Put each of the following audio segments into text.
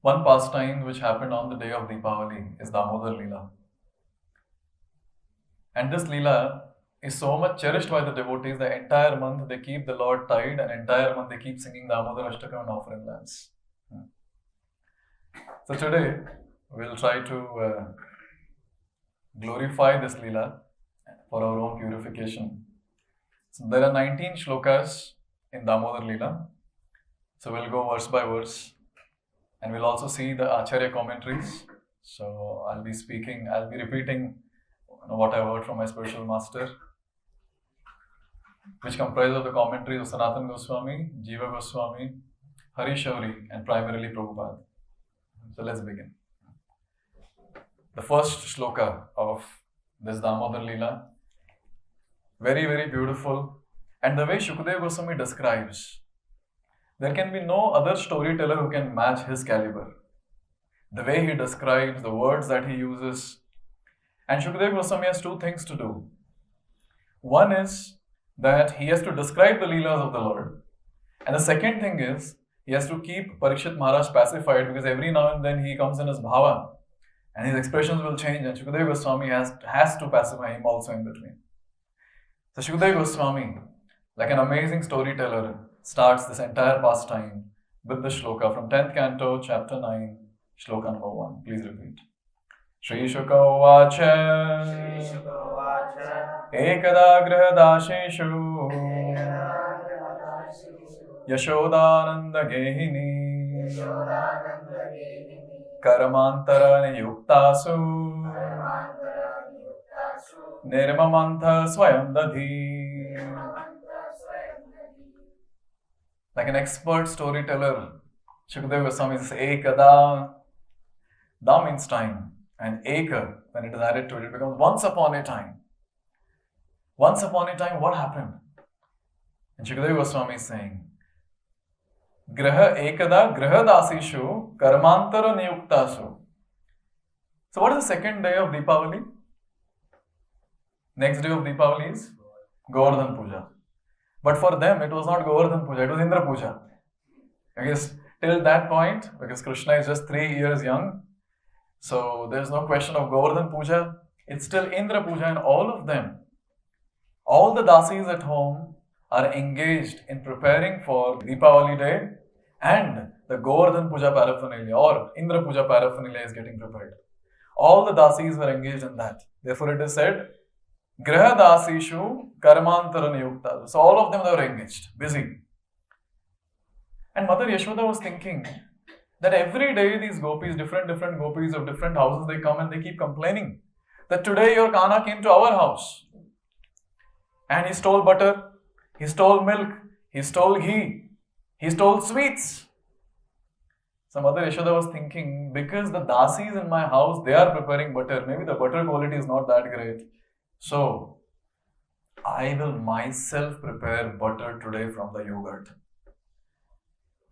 One pastime which happened on the day of Deepavali is Dāmodar Līlā. And this Līlā is so much cherished by the devotees. The entire month they keep the Lord tied, and entire month they keep singing Dāmodar Ashtakam and offering lamps. So today we'll try to glorify this Līlā for our own purification. So there are 19 shlokas in Dāmodar Līlā. So we'll go verse by verse, and we'll also see the Ācāryas commentaries. So I'll be repeating what I heard from my spiritual master, which comprises of the commentaries of Sanatana Goswami, Jiva Goswami, Hari Shauri, and primarily Prabhupada. So let's begin. The first shloka of this Dāmodar Līlā, very, very beautiful. And the way Shukadeva Goswami describes, there can be no other storyteller who can match his caliber. The way he describes, the words that he uses. And Shukadeva Goswami has two things to do. One is that he has to describe the Leelas of the Lord. And the second thing is, he has to keep Parikshit Maharaj pacified, because every now and then he comes in his bhava and his expressions will change, and Shukadeva Goswami has to pacify him also in between. So Shukadeva Goswami, like an amazing storyteller, starts this entire pastime with the shloka from 10th canto, chapter 9, shloka number 1. Please repeat. Shri Shuka Vacha Ekada Grihadasheshu Yashodananda Gehini Karamantara Niyuktasu Nirmamantha Swayam Dadhi. Like an expert storyteller, Shukadeva Goswami says Ekada. Da means time, and Eka, when it is added to it, it becomes once upon a time. Once upon a time, what happened? And Shukadeva Goswami is saying, Graha Ekada Graha Dasishu Karmantara Niyuktasu. So what is the second day of Deepavali? Next day of Deepavali is Govardhan Puja. But for them, it was not Govardhan Puja, it was Indra Puja. Because till that point, because Krishna is just 3 years young, so there's no question of Govardhan Puja. It's still Indra Puja, and all of them, all the dasis at home are engaged in preparing for Deepavali day, and the Govardhan Puja paraphernalia or Indra Puja paraphernalia is getting prepared. All the dasis were engaged in that. Therefore, it is said, Graha Dasishu Karmantara Niyukta. So all of them were engaged, busy. And Mother Yashoda was thinking that every day these gopis, different gopis of different houses, they come and they keep complaining that today your Kana came to our house and he stole butter, he stole milk, he stole ghee, he stole sweets. So Mother Yashoda was thinking, because the dasis in my house, they are preparing butter, maybe the butter quality is not that great. So, I will myself prepare butter today from the yogurt.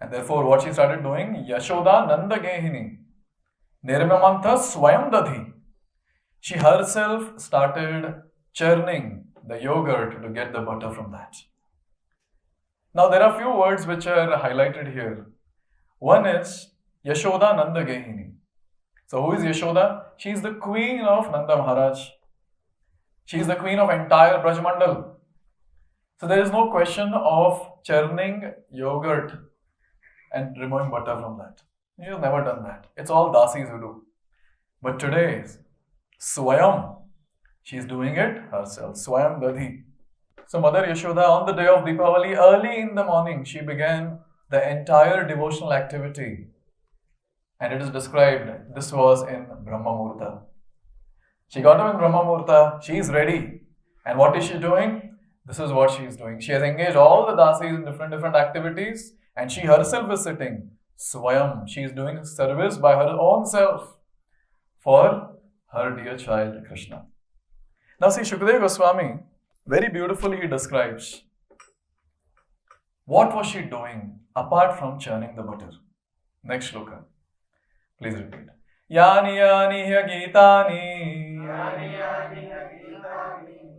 And therefore, what she started doing, Yashoda Nanda Gehini, Nirmamantha Swayam Dadhi. She herself started churning the yogurt to get the butter from that. Now, there are few words which are highlighted here. One is Yashoda Nanda Gehini. So, who is Yashoda? She is the queen of Nanda Maharaj. She is the queen of entire Brajmandal. So there is no question of churning yogurt and removing butter from that. She has never done that. It's all dasis who do. But today, Swayam, she is doing it herself. Swayam Dadhi. So Mother Yashoda, on the day of Deepavali, early in the morning, she began the entire devotional activity. And it is described, this was in Brahma Muhurta. She got up in Brahma Muhurta, she is ready. And what is she doing? This is what she is doing. She has engaged all the dasis in different activities, and she herself is sitting. Swayam, she is doing service by her own self for her dear child Krishna. Now see, Shukadeva Goswami, very beautifully he describes what was she doing apart from churning the butter. Next shloka. Please repeat. Yani yani hya gitani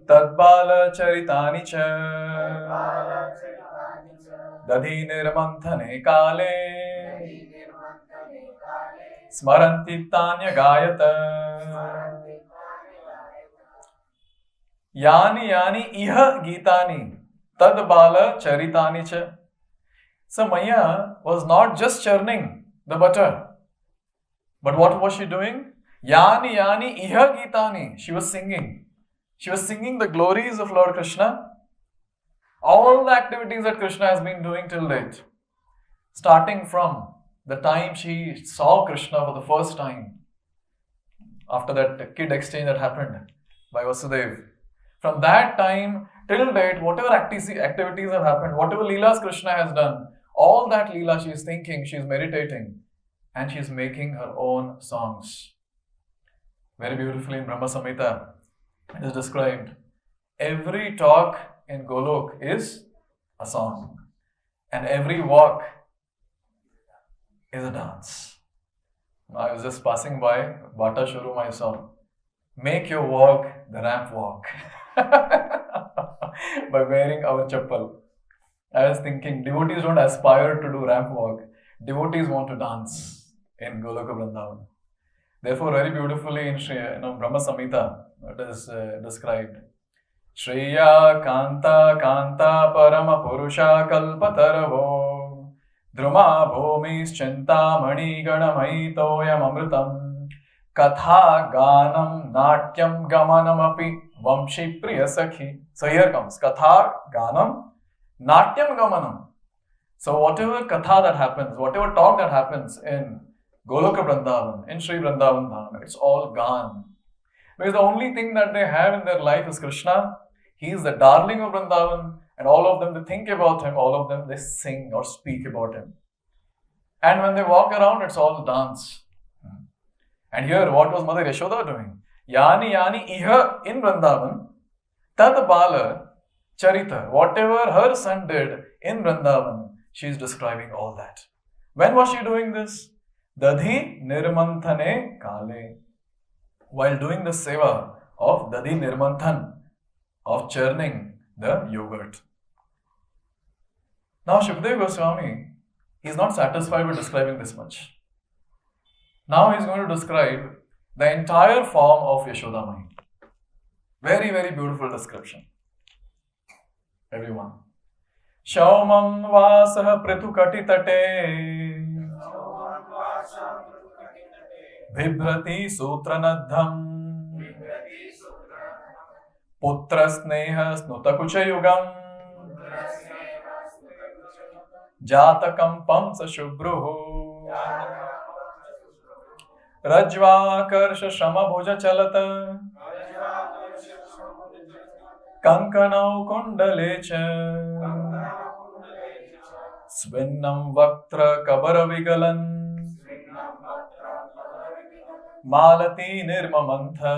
Tadbala charitani cha Dadhi nirmanthane kale Smaranti Tanya Gayata. Yani Yani Iha Gitani Tad Bala Charitani Cha. So Maya was not just churning the butter, but what was she doing? Yani Yani Iha Gitani. She was singing. She was singing the glories of Lord Krishna. All the activities that Krishna has been doing till date, starting from the time she saw Krishna for the first time, after that kid exchange that happened by Vasudeva. From that time till date, whatever activities have happened, whatever Leelas Krishna has done, all that Leela she is thinking, she is meditating, and she is making her own songs. Very beautifully in Brahma Samhita, it is described. Every talk in Golok is a song, and every walk is a dance. I was just passing by Bata showroom, I saw, make your walk the ramp walk by wearing our chappal. I was thinking, devotees don't aspire to do ramp walk. Devotees want to dance in Goloka Vrindavan. Therefore, very beautifully in Brahma Samhita, it is described. Shreya Kanta Kanta Parama Purusha Kalpataravo Druma Bhumis Chinta Mani Ganamai Toyam Amritam Katha Ganam Natyam Gamanam Api Vamshi Priya Sakhi. So here comes Katha Ganam Natyam Gamanam. So whatever katha that happens, whatever talk that happens in Goloka Vrindavan, in Sri Vrindavan Dham, it's all gone. Because the only thing that they have in their life is Krishna. He is the darling of Vrindavan, and all of them, they think about him, all of them, they sing or speak about him. And when they walk around, it's all dance. And here, what was Mother Yashoda doing? Yani Yani Iha in Vrindavan, Tad Bala Charita. Whatever her son did in Vrindavan, she is describing all that. When was she doing this? Dadhi Nirmanthane Kale. While doing the seva of Dadhi Nirmanthan, of churning the yogurt. Now Shukdev Goswami, he is not satisfied with describing this much. Now he is going to describe the entire form of Yashodamai. Very, very beautiful description. Everyone. Shaumam vasah prathukati tate Vibhrati sutranadham Putra sneha snutakucha yugam Jatakam pamsa shubruhu Rajvakarsha shama bhuja chalata Kankanau kundalecha Svinnam vaktra kabara vigalan Malati nirmamantha.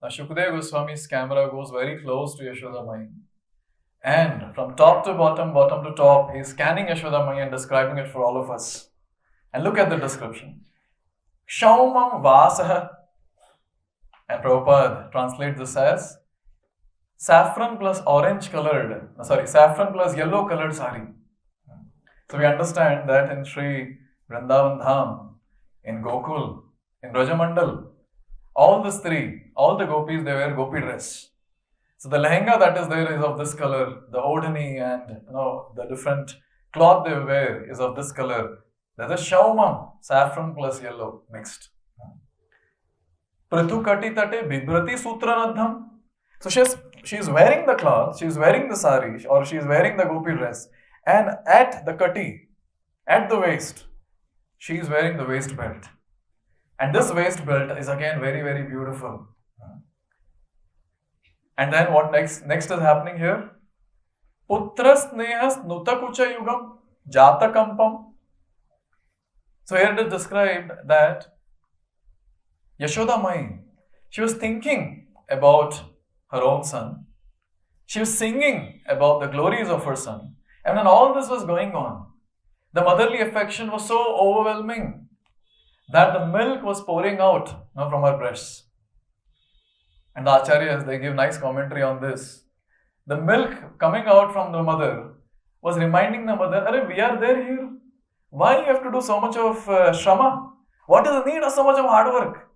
Now Shukdev Goswami's camera goes very close to Yashodamai. And from top to bottom, bottom to top, he is scanning Yashodamai and describing it for all of us. And look at the description. Shaumam Vasaha. And Prabhupada translates this as saffron plus saffron plus yellow colored sari. So we understand that in Sri Vrindavan Dham, in Gokul, in Brajamandal, all the gopis, they wear gopi dress. So the lehenga that is there is of this color, the odhani and the different cloth they wear is of this color. That is shaumam, saffron plus yellow mixed. Prathukati tate bibhrati sutranadham. So she is wearing the cloth, she is wearing the sari or she is wearing the gopi dress, and at the kati, at the waist, she is wearing the waist belt. And this waist belt is again very, very beautiful. And then what next is happening here? Putra snehas nutakucha yugam jatakampam. So here it is described that Yashoda Mai, she was thinking about her own son. She was singing about the glories of her son. And when all this was going on, the motherly affection was so overwhelming that the milk was pouring out from her breasts. And the Ācāryas, they give nice commentary on this. The milk coming out from the mother was reminding the mother, "Arey, we are there here. Why you have to do so much of shrama? What is the need of so much of hard work?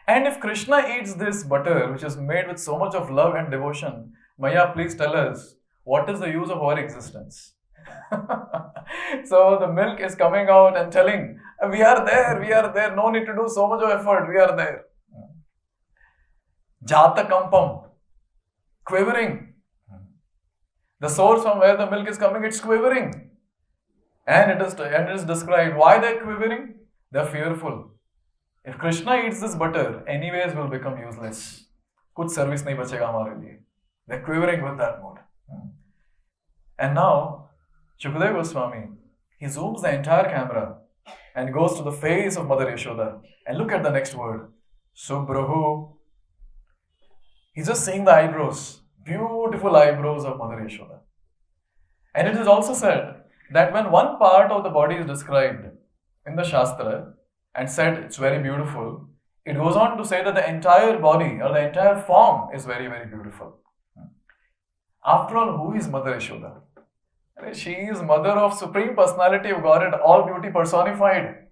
And if Krishna eats this butter, which is made with so much of love and devotion, Maya, please tell us, what is the use of our existence? So the milk is coming out and telling, we are there, no need to do so much of effort, we are there. Jata kampam, quivering. The source from where the milk is coming, it's quivering. And it is described, why they are quivering? They are fearful. If Krishna eats this butter, anyways will become useless. Kuch service nahi bachega hamare liye. They are quivering with that mood. And now, Shukadeva Goswami, he zooms the entire camera and goes to the face of Mother Yashoda. And look at the next word. Subruhu. He's just seeing the eyebrows. Beautiful eyebrows of Mother Yashoda. And it is also said that when one part of the body is described in the Shastra and said it's very beautiful, it goes on to say that the entire body or the entire form is very, very beautiful. After all, who is Mother Yashoda? She is mother of Supreme Personality of Godhead, all beauty personified.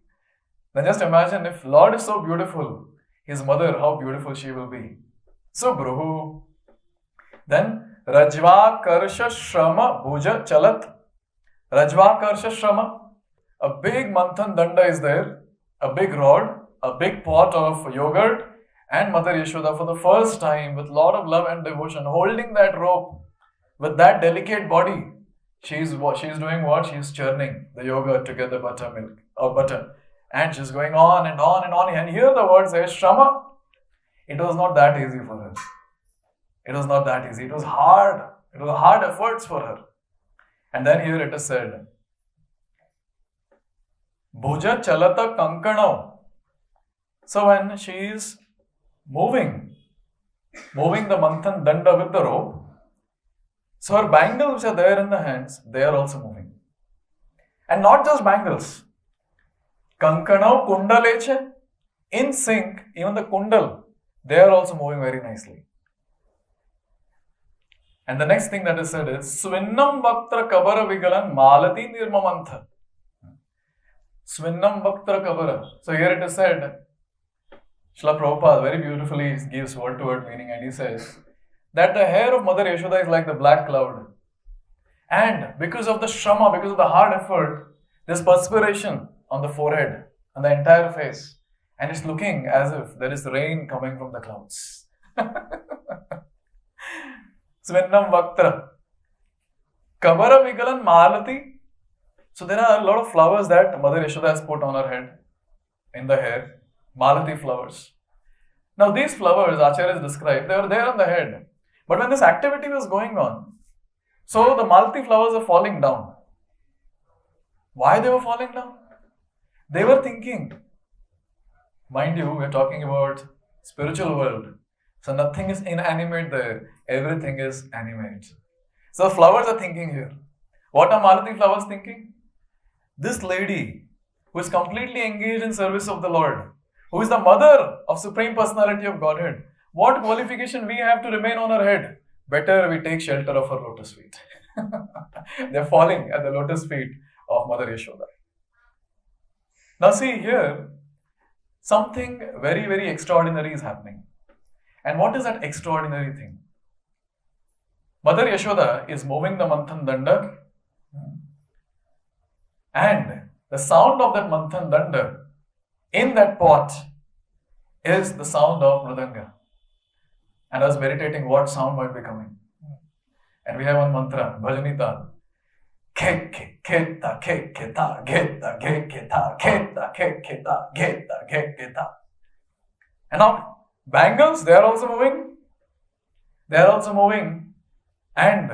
Then just imagine if Lord is so beautiful, his mother, how beautiful she will be. So, Bruhu. Then, Rajva Karsha Shrama Bhuja Chalat. Rajva Karsha Shrama. A big manthan danda is there, a big rod, a big pot of yogurt, and Mother Yashoda for the first time with lot of love and devotion, holding that rope with that delicate body. She's doing what? She's churning the yogurt to get the butter. And she's going on and on and on. And here the word says Shrama. It was not that easy for her. It was not that easy. It was hard. It was hard efforts for her. And then here it is said, Bhuja Chalata Kankano. So when she is moving the manthan danda with the rope, so her bangles which are there in the hands, they are also moving. And not just bangles. Kankano kundaleche, in sync, even the kundal, they are also moving very nicely. And the next thing that is said is, Swinnam Bhaktra Kabara Vigalan Malati Nirmamantha. Swinnam Bhaktra Kabara. So here it is said, Srila Prabhupada very beautifully gives word-to-word meaning, and he says that the hair of Mother Yashoda is like the black cloud. And because of the shrama, because of the hard effort, there's perspiration on the forehead, on the entire face. And it's looking as if there is rain coming from the clouds. Svinnam Vaktra. Kabara Vigalan Malati. So there are a lot of flowers that Mother Yashoda has put on her head, in the hair. Malati flowers. Now these flowers, Ācāryas described, they were there on the head. But when this activity was going on, so the Malati flowers are falling down. Why they were falling down? They were thinking, mind you, we're talking about spiritual world. So nothing is inanimate there. Everything is animate. So the flowers are thinking here. What are Malati flowers thinking? This lady who is completely engaged in service of the Lord, who is the mother of Supreme Personality of Godhead, what qualification we have to remain on her head? Better we take shelter of her lotus feet. They're falling at the lotus feet of Mother Yashoda. Now see here, something very, very extraordinary is happening. And what is that extraordinary thing? Mother Yashoda is moving the manthan danda, and the sound of that manthan danda in that pot is the sound of mridanga. And I was meditating what sound might be coming. And we have one mantra, Bhajanita. Keketa, keketa, geta, keketa, keta, keketa, geta, keketa. And now, bangles, they are also moving. They are also moving. And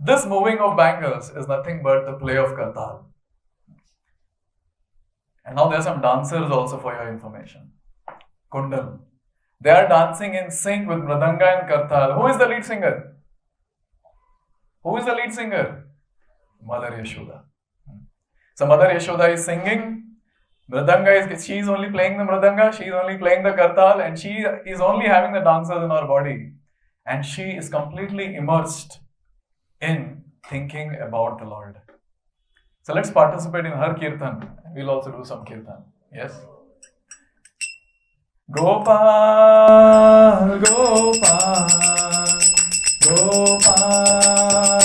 this moving of bangles is nothing but the play of Kartal. And now there are some dancers also for your information. Kundal. They are dancing in sync with Mridanga and Kartal. Who is the lead singer? Who is the lead singer? Mother Yashoda. So Mother Yashoda is singing. She is only playing the Mridanga, she is only playing the Kartal, and she is only having the dancers in her body. And she is completely immersed in thinking about the Lord. So let's participate in her kirtan. We'll also do some kirtan. Yes? Gopal, Gopal, Gopal, Gopal.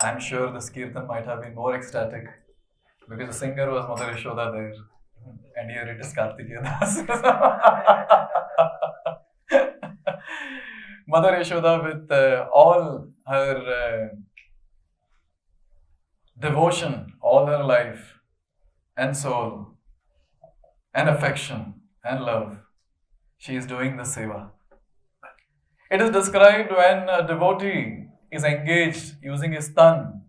I'm sure this Kirtan might have been more ecstatic because the singer was Mother Yashoda there and here it is Kartikeya Das. Mother Yashoda with all her devotion, all her life and soul and affection and love, she is doing the seva. It is described when a devotee is engaged using his tan,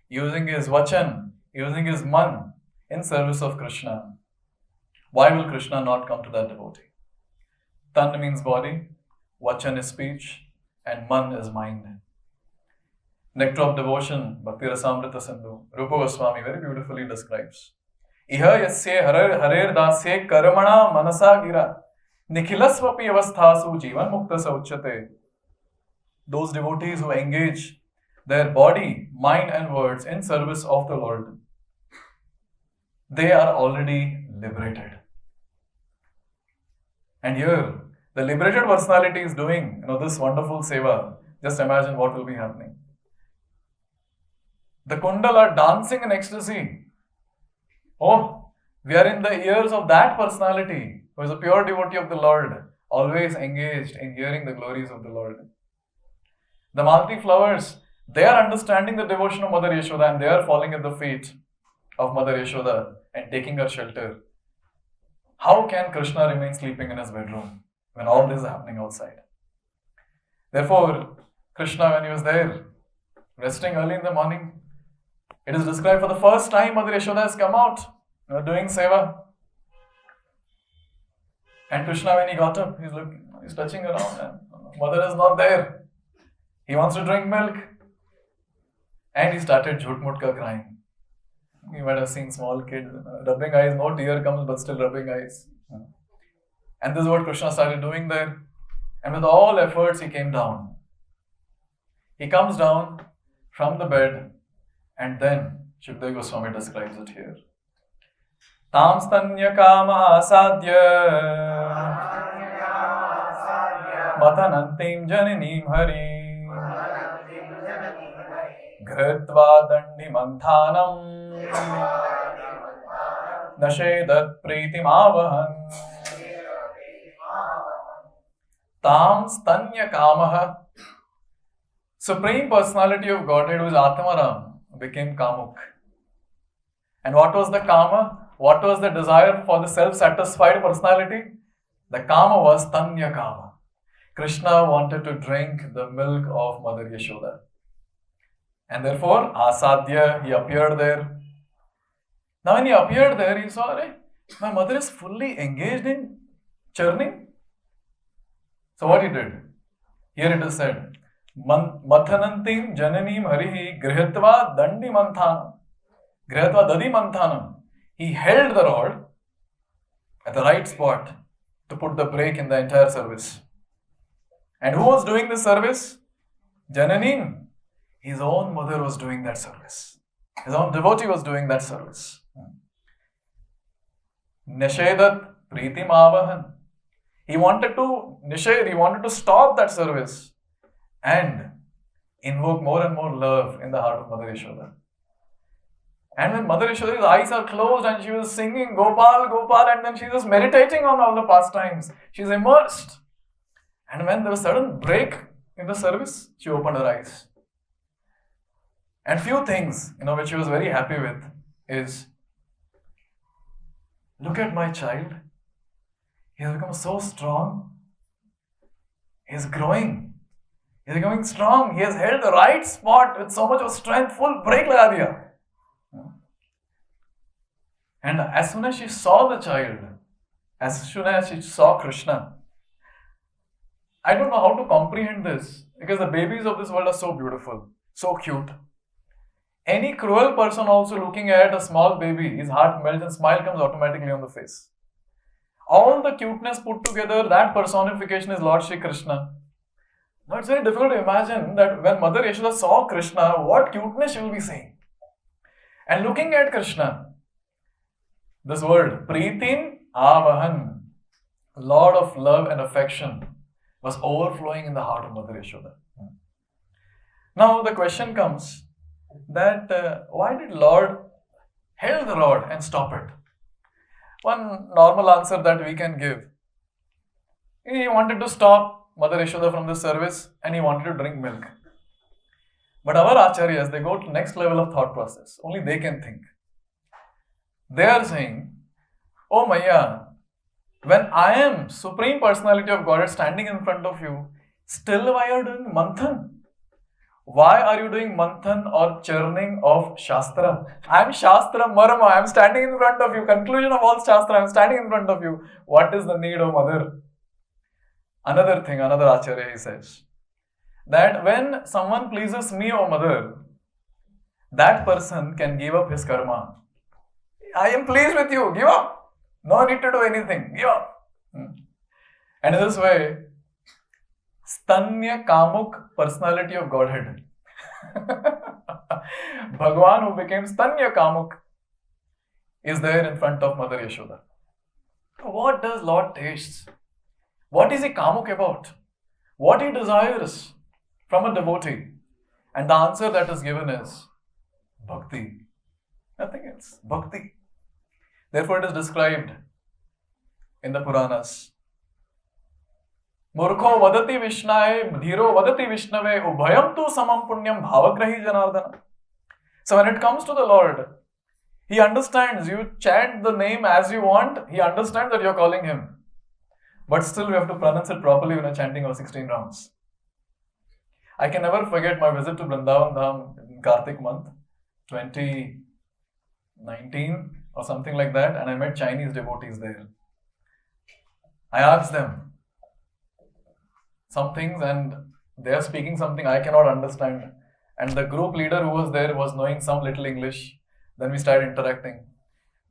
using his vachan, using his man in service of Krishna. Why will Krishna not come to that devotee? Tan means body, vachan is speech, and man is mind. Nectar of Devotion, Bhakti Rasamrita Sindhu, Rupa Goswami very beautifully describes. Iha yasya harer dasya karmana manasa gira nikhilasvapi avasthasu jivan mukta sauchyate. Those devotees who engage their body, mind and words in service of the Lord, they are already liberated. And here, the liberated personality is doing this wonderful seva. Just imagine what will be happening. The Kundal are dancing in ecstasy. Oh, we are in the ears of that personality who is a pure devotee of the Lord, always engaged in hearing the glories of the Lord. The Malati flowers, they are understanding the devotion of Mother Yashoda and they are falling at the feet of Mother Yashoda and taking her shelter. How can Krishna remain sleeping in his bedroom when all this is happening outside? Therefore, Krishna, when he was there, resting early in the morning, it is described for the first time Mother Yashoda has come out, doing seva. And Krishna, when he got up, he's touching around and Mother is not there. He wants to drink milk. And he started jhut mutka crying. You might have seen small kids rubbing eyes, no tear comes but still rubbing eyes. And this is what Krishna started doing there. And with all efforts he came down. He comes down from the bed and then Shukdev Goswami describes it here. Tam stanya kama asadya matanantim jananim hari Gritva dandi manthanam nashedat pritim avahan Tam stanya kamaha. Supreme Personality of Godhead, who is Atmaram, became Kamuk. And what was the Kama? What was the desire for the self-satisfied personality? The Kama was Tanya Kama. Krishna wanted to drink the milk of Mother Yashoda. And therefore, Asadya, he appeared there. Now when he appeared there, he saw, my mother is fully engaged in churning. So what he did? Here it is said, Mathanantim jananim harihi grihatva dandi manthanam. Grihatva dadi manthanam. He held the rod at the right spot to put the break in the entire service. And who was doing this service? Jananim. His own mother was doing that service. His own devotee was doing that service. Nishedat pritim avahan. He wanted to stop that service and invoke more and more love in the heart of Mother Yashoda. And when Mother Yashoda's eyes are closed and she was singing Gopal, Gopal, and then she was meditating on all the pastimes, she's immersed. And when there was a sudden break in the service, she opened her eyes. And few things, which she was very happy with is, look at my child. He has become so strong. He is growing. He is becoming strong. He has held the right spot with so much of strength. Full break laga diya. And as soon as she saw the child, as soon as she saw Krishna, I don't know how to comprehend this because the babies of this world are so beautiful, so cute. Any cruel person also looking at a small baby, his heart melts and smile comes automatically on the face. All the cuteness put together, that personification is Lord Shri Krishna. Now it's very difficult to imagine that when Mother Yashoda saw Krishna, what cuteness she will be seeing. And looking at Krishna, this word, Pritim Avahan, Lord of love and affection, was overflowing in the heart of Mother Yashoda. Now the question comes that why did Lord hold the rod and stop it? One normal answer that we can give. He wanted to stop Mother Yashoda from this service and he wanted to drink milk. But our Ācāryas, they go to the next level of thought process. Only they can think. They are saying, oh Maya, when I am Supreme Personality of Godhead standing in front of you, still why are you doing manthan? Why are you doing manthan or churning of Shastra? I am Shastra Marma. I am standing in front of you. Conclusion of all Shastra. I am standing in front of you. What is the need of Mother? Another thing, another Ācārya, he says, that when someone pleases me, O mother, that person can give up his karma. I am pleased with you, give up. No need to do anything, give up. And in this way, Stanya Kamuk, personality of Godhead. Bhagwan, who became Stanya Kamuk, is there in front of Mother Yashoda. What does Lord taste? What is he Kamuk about? What he desires from a devotee? And the answer that is given is Bhakti. Nothing else. Bhakti. Therefore, it is described in the Puranas. Murkho vadati Vishnaye, dhiro vadati Vishnave, ubhayam tu samam punyam bhavagrahi janardana. So when it comes to the Lord, he understands. You chant the name as you want, he understands that you are calling him. But still we have to pronounce it properly when you are chanting our 16 rounds. I can never forget my visit to Vrindavan Dham in Kartik month, 2019 or something like that, and I met Chinese devotees there. I asked them some things and they are speaking something I cannot understand. And the group leader who was there was knowing some little English. Then we started interacting.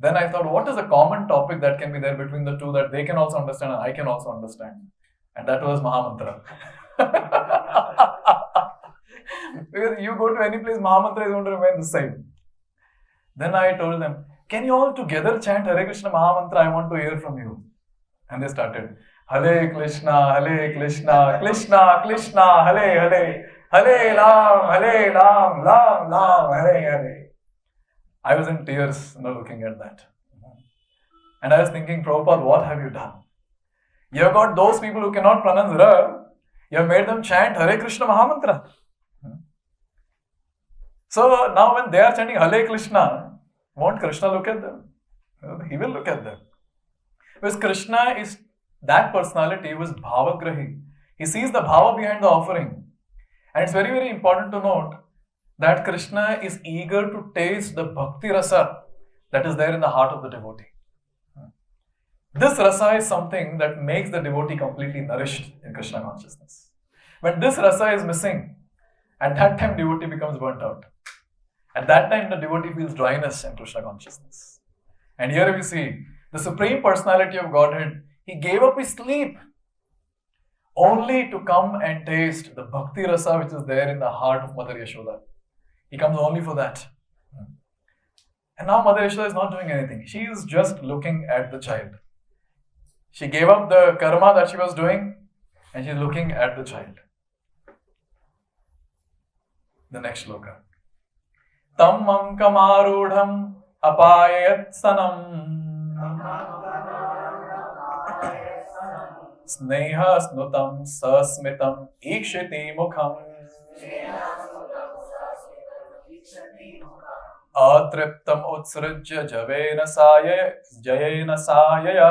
Then I thought, what is a common topic that can be there between the two that they can also understand and I can also understand? And that was Mahamantra. Because you go to any place, Mahamantra is going to remain the same. Then I told them, can you all together chant Hare Krishna Mahamantra? I want to hear from you. And they started, Hare Krishna, Krishna Krishna, Hare Hare, Hare Ram, Ram, Hare Hare. I was in tears looking at that. And I was thinking, Prabhupada, what have you done? You have got those people who cannot pronounce Ra, you have made them chant Hare Krishna Mahamantra. So now when they are chanting Hare Krishna, won't Krishna look at them? He will look at them. Because Krishna is that personality who is bhavagrahi. He sees the bhava behind the offering. And it's very, very important to note that Krishna is eager to taste the bhakti rasa that is there in the heart of the devotee. This rasa is something that makes the devotee completely nourished in Krishna consciousness. When this rasa is missing, at that time devotee becomes burnt out. At that time the devotee feels dryness in Krishna consciousness. And here we see the Supreme Personality of Godhead, he gave up his sleep only to come and taste the bhakti rasa which is there in the heart of Mother Yashoda. He comes only for that. And now Mother Yashoda is not doing anything. She is just looking at the child. She gave up the karma that she was doing and she is looking at the child. The next shloka. Tam mankamarudham apayat sanam sneha snutam sasmitam ikshiti mukham atriptam utsrujya javena sayaya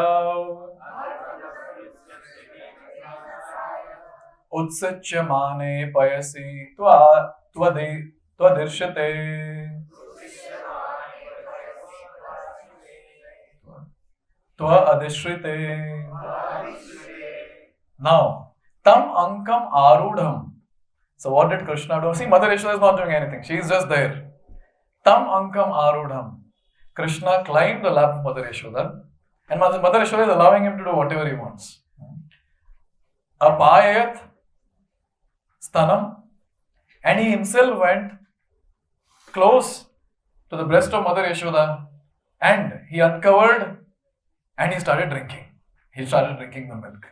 utsachya mane payasi tvadirshate. Now, tam ankam arudham. So what did Krishna do? See, Mother Yashoda is not doing anything. She is just there. Tam ankam arudham. Krishna climbed the lap of Mother Yashoda and Mother Yashoda is allowing him to do whatever he wants. Apayat stanam. And he himself went close to the breast of Mother Yashoda and he uncovered and he started drinking. He started drinking the milk.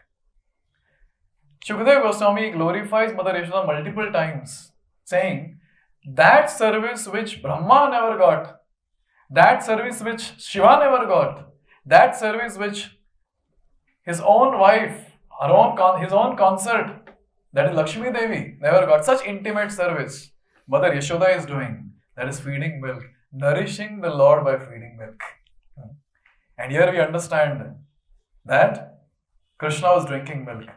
Shukadeva Goswami glorifies Mother Yashoda multiple times, saying, that service which Brahma never got, that service which Shiva never got, that service which his own wife, his own consort, that is Lakshmi Devi, never got, such intimate service Mother Yashoda is doing, that is feeding milk, nourishing the Lord by feeding milk. And here we understand that Krishna was drinking milk.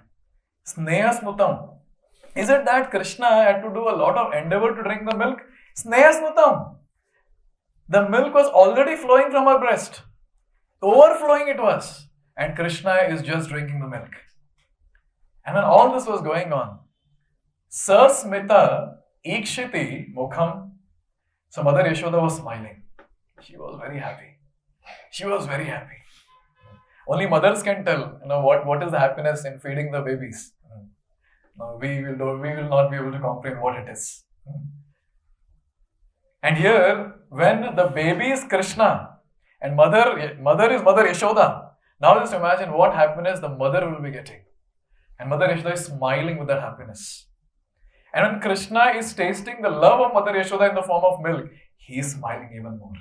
Sneha snutam. Is it that Krishna had to do a lot of endeavor to drink the milk? Sneha snutam. The milk was already flowing from her breast. Overflowing it was. And Krishna is just drinking the milk. And when all this was going on, Sasmita ikshiti mukham. So Mother Yashoda was smiling. She was very happy. She was very happy. Only mothers can tell, what is the happiness in feeding the babies. No, we will not be able to comprehend what it is. And here, when the baby is Krishna and mother is Mother Yashoda, now just imagine what happiness the mother will be getting. And Mother Yashoda is smiling with that happiness. And when Krishna is tasting the love of Mother Yashoda in the form of milk, he is smiling even more.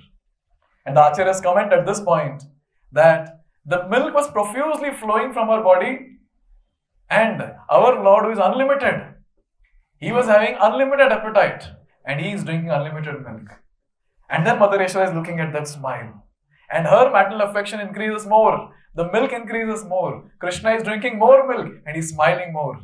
And the Ācāryas comment at this point that the milk was profusely flowing from her body, and our Lord, who is unlimited, he was having unlimited appetite and he is drinking unlimited milk. And then Mother Yashoda is looking at that smile, and her maternal affection increases more. The milk increases more. Krishna is drinking more milk and he is smiling more.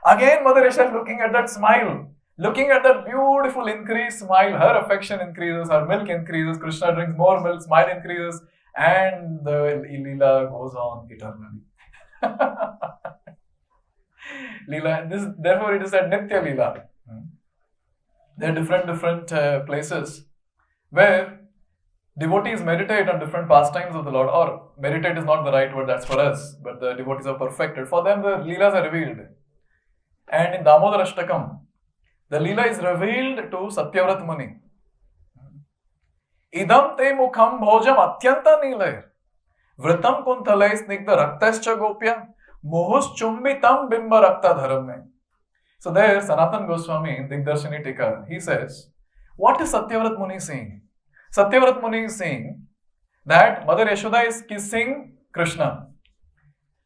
Again, Mother Yashoda is looking at that smile, looking at that beautiful increased smile. Her affection increases, her milk increases, Krishna drinks more milk, smile increases, and the Līlā goes on eternally. Līlā, therefore it is that Nitya Līlā. There are different places where devotees meditate on different pastimes of the Lord, or meditate is not the right word, that's for us, but the devotees are perfected. For them, the Leelas are revealed. And in Dāmodar Ashtakam, the Līlā is revealed to Satyavrat Muni. Idam te mukham bhojam atyanta nilay vritam kunthalay snigdha raktascha gopya mohus chumbitam bimba rakta dharam. So there, Sanatan Goswami in Digdarshini Tika, he says, what is Satyavrat Muni saying? Satyavrat Muni is saying that Mother Yashoda is kissing Krishna.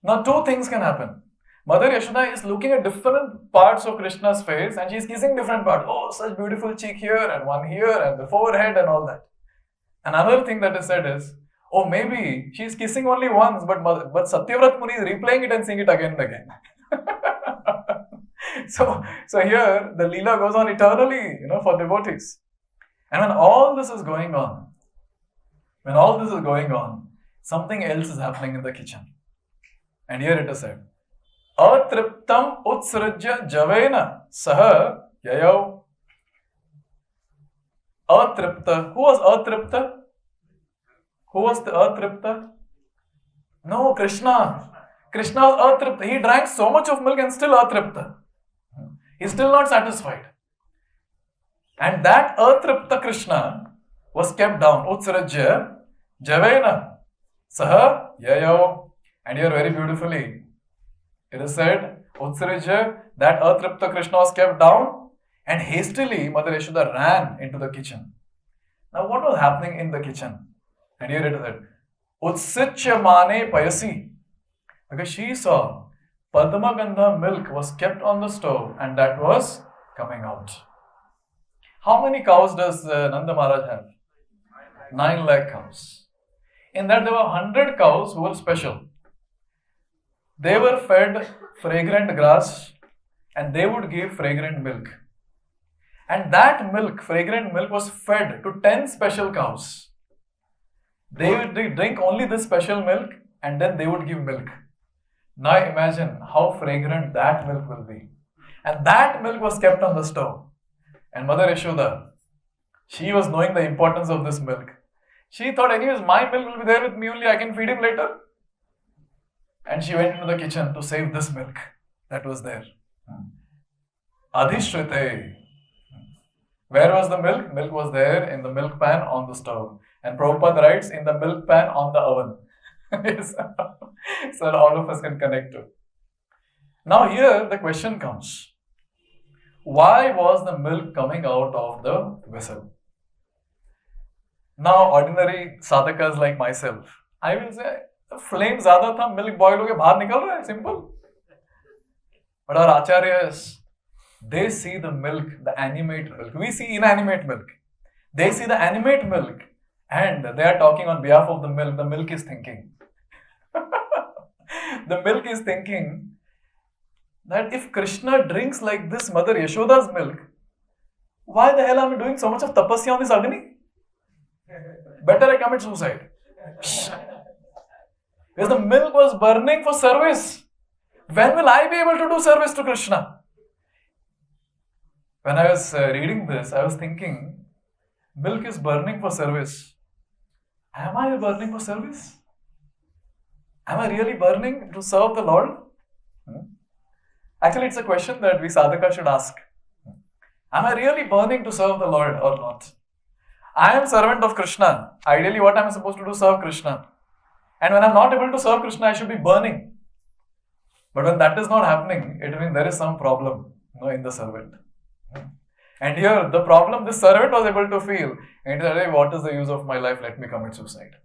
Now two things can happen. Mother Yashoda is looking at different parts of Krishna's face and she is kissing different parts. Oh, such beautiful cheek here and one here and the forehead and all that. Another thing that is said is, oh, maybe she is kissing only once, but Satyavrat Muni is replaying it and seeing it again and again. So here the Līlā goes on eternally, for devotees. And when all this is going on, something else is happening in the kitchen. And here it is said, Atriptam utsrajya javena saha yayav. Atripta. Who was Atripta? Who was the Atripta? No, Krishna. Krishna was Atripta. He drank so much of milk and still Atripta. He's still not satisfied. And that Atripta Krishna was kept down. Utsrajya javena saha yayav. And here very beautifully, it is said, Utsrajya, that Atripta Krishna was kept down, and hastily Mother Yashoda ran into the kitchen. Now what was happening in the kitchen? And here it is said, Utsitya mane payasi. Because she saw Padmagandha milk was kept on the stove and that was coming out. How many cows does Nanda Maharaj have? 9 lakh cows. In that there were 100 cows who were special. They were fed fragrant grass and they would give fragrant milk. And that milk, fragrant milk, was fed to 10 special cows. They would drink only this special milk and then they would give milk. Now imagine how fragrant that milk will be. And that milk was kept on the stove. And Mother Yashoda, she was knowing the importance of this milk. She thought, anyways, my milk will be there with me only, I can feed him later. And she went into the kitchen to save this milk that was there. Adhishrite. Where was the milk? Milk was there in the milk pan on the stove. And Prabhupada writes, in the milk pan on the oven. So all of us can connect to. Now here the question comes. Why was the milk coming out of the vessel? Now ordinary sadhakas like myself, I will say, flame zyada tha, milk boil ho gaya, bahar nikal raha hai, simple. But our Ācāryas, they see the milk, the animate milk. We see inanimate milk. They see the animate milk and they are talking on behalf of the milk. The milk is thinking. The milk is thinking that if Krishna drinks like this Mother Yashoda's milk, why the hell am I doing so much of tapasya on this Agni? Better I commit suicide. Because the milk was burning for service. When will I be able to do service to Krishna? when I was reading this, I was thinking, milk is burning for service. Am I burning for service? Am I really burning to serve the Lord? Actually, it's a question that we sadhaka should ask. Am I really burning to serve the Lord or not? I am servant of Krishna. Ideally, what am I supposed to do? Serve Krishna. And when I'm not able to serve Krishna, I should be burning. But when that is not happening, it means there is some problem in the servant. And here, the problem this servant was able to feel, and he said, what is the use of my life? Let me commit suicide.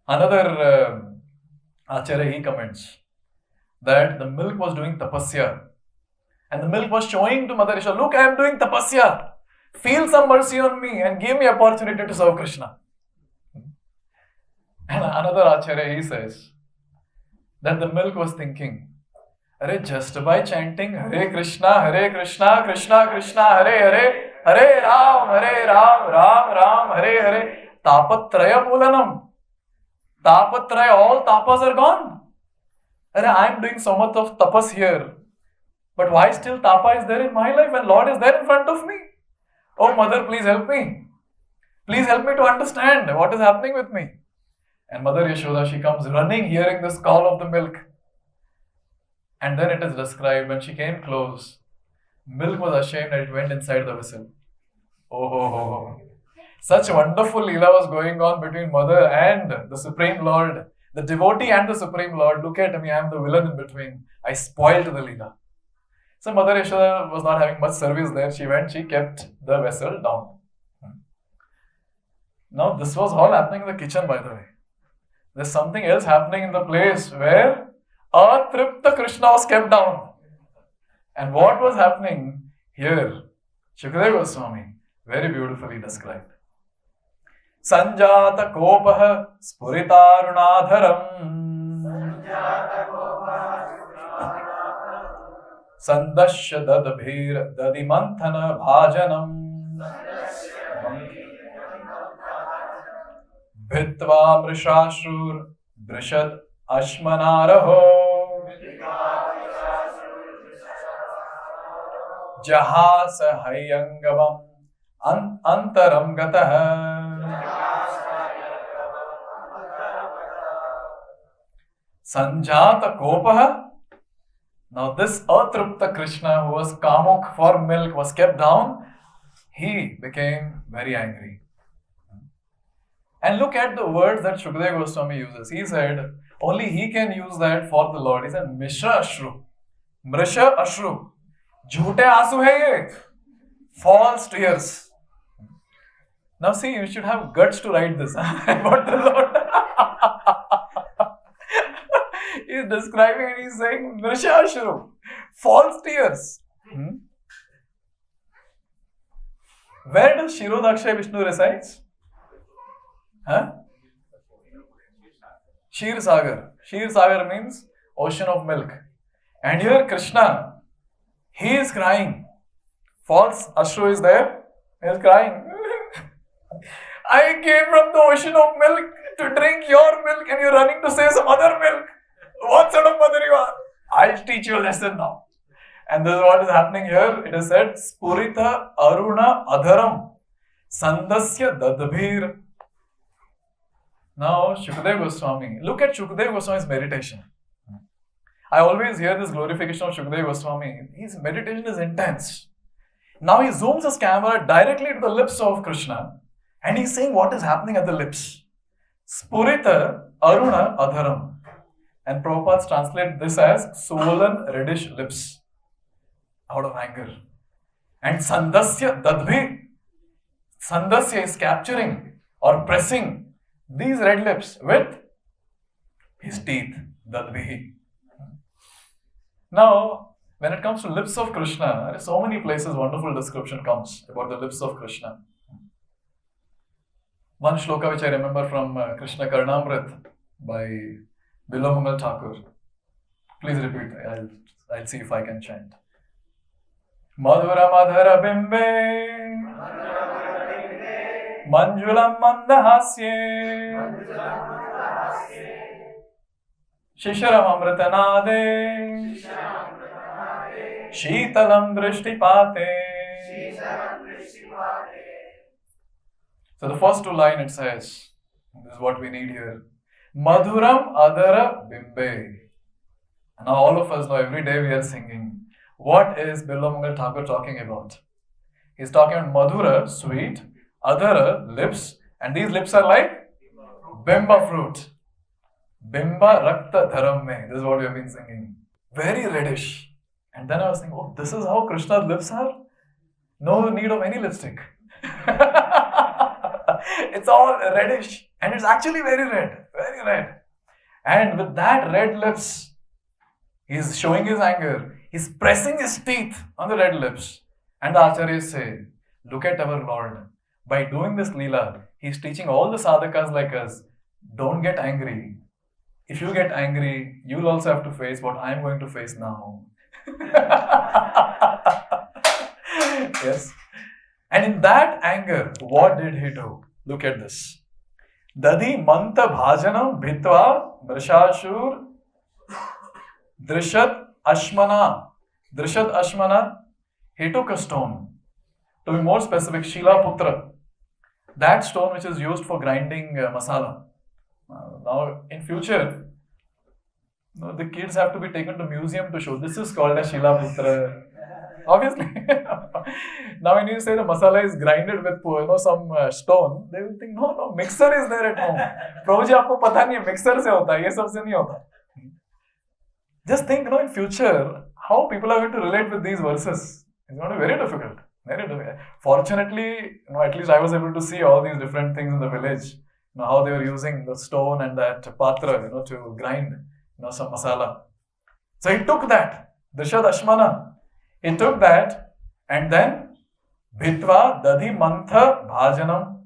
Another Ācārya, he comments that the milk was doing tapasya. And the milk was showing to Mother Yashoda, look, I am doing tapasya. Feel some mercy on me and give me opportunity to serve Krishna. And another Ācārya, he says that the milk was thinking, just by chanting Hare Krishna, Krishna Krishna, Hare Hare, Hare Ram, Ram Ram, Hare Hare, Tapatraya Pulanam. Tapatraya, all tapas are gone. I am doing so much of tapas here. But why still tapa is there in my life when Lord is there in front of me? Oh Mother, please help me. Please help me to understand what is happening with me. And Mother Yashoda, she comes running hearing this call of the milk. And then it is described, when she came close, milk was ashamed and it went inside the vessel. Oh. Such wonderful Līlā was going on between Mother and the Supreme Lord. The devotee and the Supreme Lord. Look at me, I am the villain in between. I spoiled the Līlā. So Mother Yashoda was not having much service there. She kept the vessel down. Now this was all happening in the kitchen, by the way. There's something else happening in the place where Atripta Krishna was kept down. And what was happening here? Shukadeva Goswami very beautifully described. Sanjata kopaha spuritarunadharam Sandashya dadabhir dadimanthana bhajanam Bhitva mrishashrur brishad ashmanaraho Jahasa hayyangavam antaram gataha Sanjata kopaha. Now this Atripta Krishna, who was kamuk for milk, was kept down. He became very angry. And look at the words that Shukadeva Goswami uses. He said, only he can use that for the Lord. He said, Mishra Ashru. Mrisha Ashru. Jhoote aasu hai ye. False tears. Now see, you should have guts to write this about the Lord. He's describing it, he's saying, Mrisha Ashru. False tears. Where does Shirodakshay Vishnu resides? Shir Sagar. Shir Sagar means ocean of milk. And here Krishna, he is crying. False Ashru is there. He is crying. I came from the ocean of milk to drink your milk and you're running to say some other milk. What sort of mother you are? I'll teach you a lesson now. And this is what is happening here. It is said, Spurita Aruna Adharam Sandasya Dadabhir. Now, Shukadeva Goswami, look at Shukadeva Goswami's meditation. I always hear this glorification of Shukadeva Goswami. His meditation is intense. Now he zooms his camera directly to the lips of Krishna and he's saying what is happening at the lips. Spurita Aruna Adharam. And Prabhupada translate this as swollen reddish lips out of anger. And Sandasya Dadbhi. Sandasya is capturing or pressing these red lips with his teeth. Dadbhi. Now, when it comes to lips of Krishna, there are so many places wonderful description comes about the lips of Krishna. One shloka which I remember from Krishna Karnamrit by Bilamangal Thakur. Please repeat. I'll see if I can chant. Madhura Madhara Bimbe Manjulam Mandahasye Shisharam amritanade, Sheetalam drishtipate. So the first two lines it says, this is what we need here. Madhuram adara bimbe. Now all of us know every day we are singing. What is Bilamangal Thakur talking about? He's talking about Madhura, sweet, Adara, lips, and these lips are like Bimba fruit. Bimba Rakta Dharam. This is what we have been singing. Very reddish. And then I was thinking, oh, this is how Krishna's lips are? No need of any lipstick. It's all reddish. And it's actually very red. Very red. And with that red lips, he's showing his anger. He's pressing his teeth on the red lips. And the Ācāryas say, look at our Lord. By doing this Līlā, he's teaching all the sadhakas like us, don't get angry. If you get angry, you'll also have to face what I'm going to face now. Yes. And in that anger, what did he do? Look at this. Dadi manta bhajanam bhitva brashashur drishat ashmana. Drishat ashmana, he took a stone. To be more specific, Shila Putra. That stone which is used for grinding masala. Now, in future, the kids have to be taken to museum to show. This is called a Shila Putra. Obviously. Now, when you say the masala is grinded with some stone, they will think, no, mixer is there at home. Prabhuji, aapko pata nahi hai, mixer se hota hai, ye sab se nahi hota. Just think, in future, how people are going to relate with these verses. It's going to be very difficult. Very difficult. Fortunately, at least I was able to see all these different things in the village. How they were using the stone and that patra, to grind, some masala. So he took that, Drishad Ashmana. He took that and then Bhitva Dadi Mantha Bhajanam,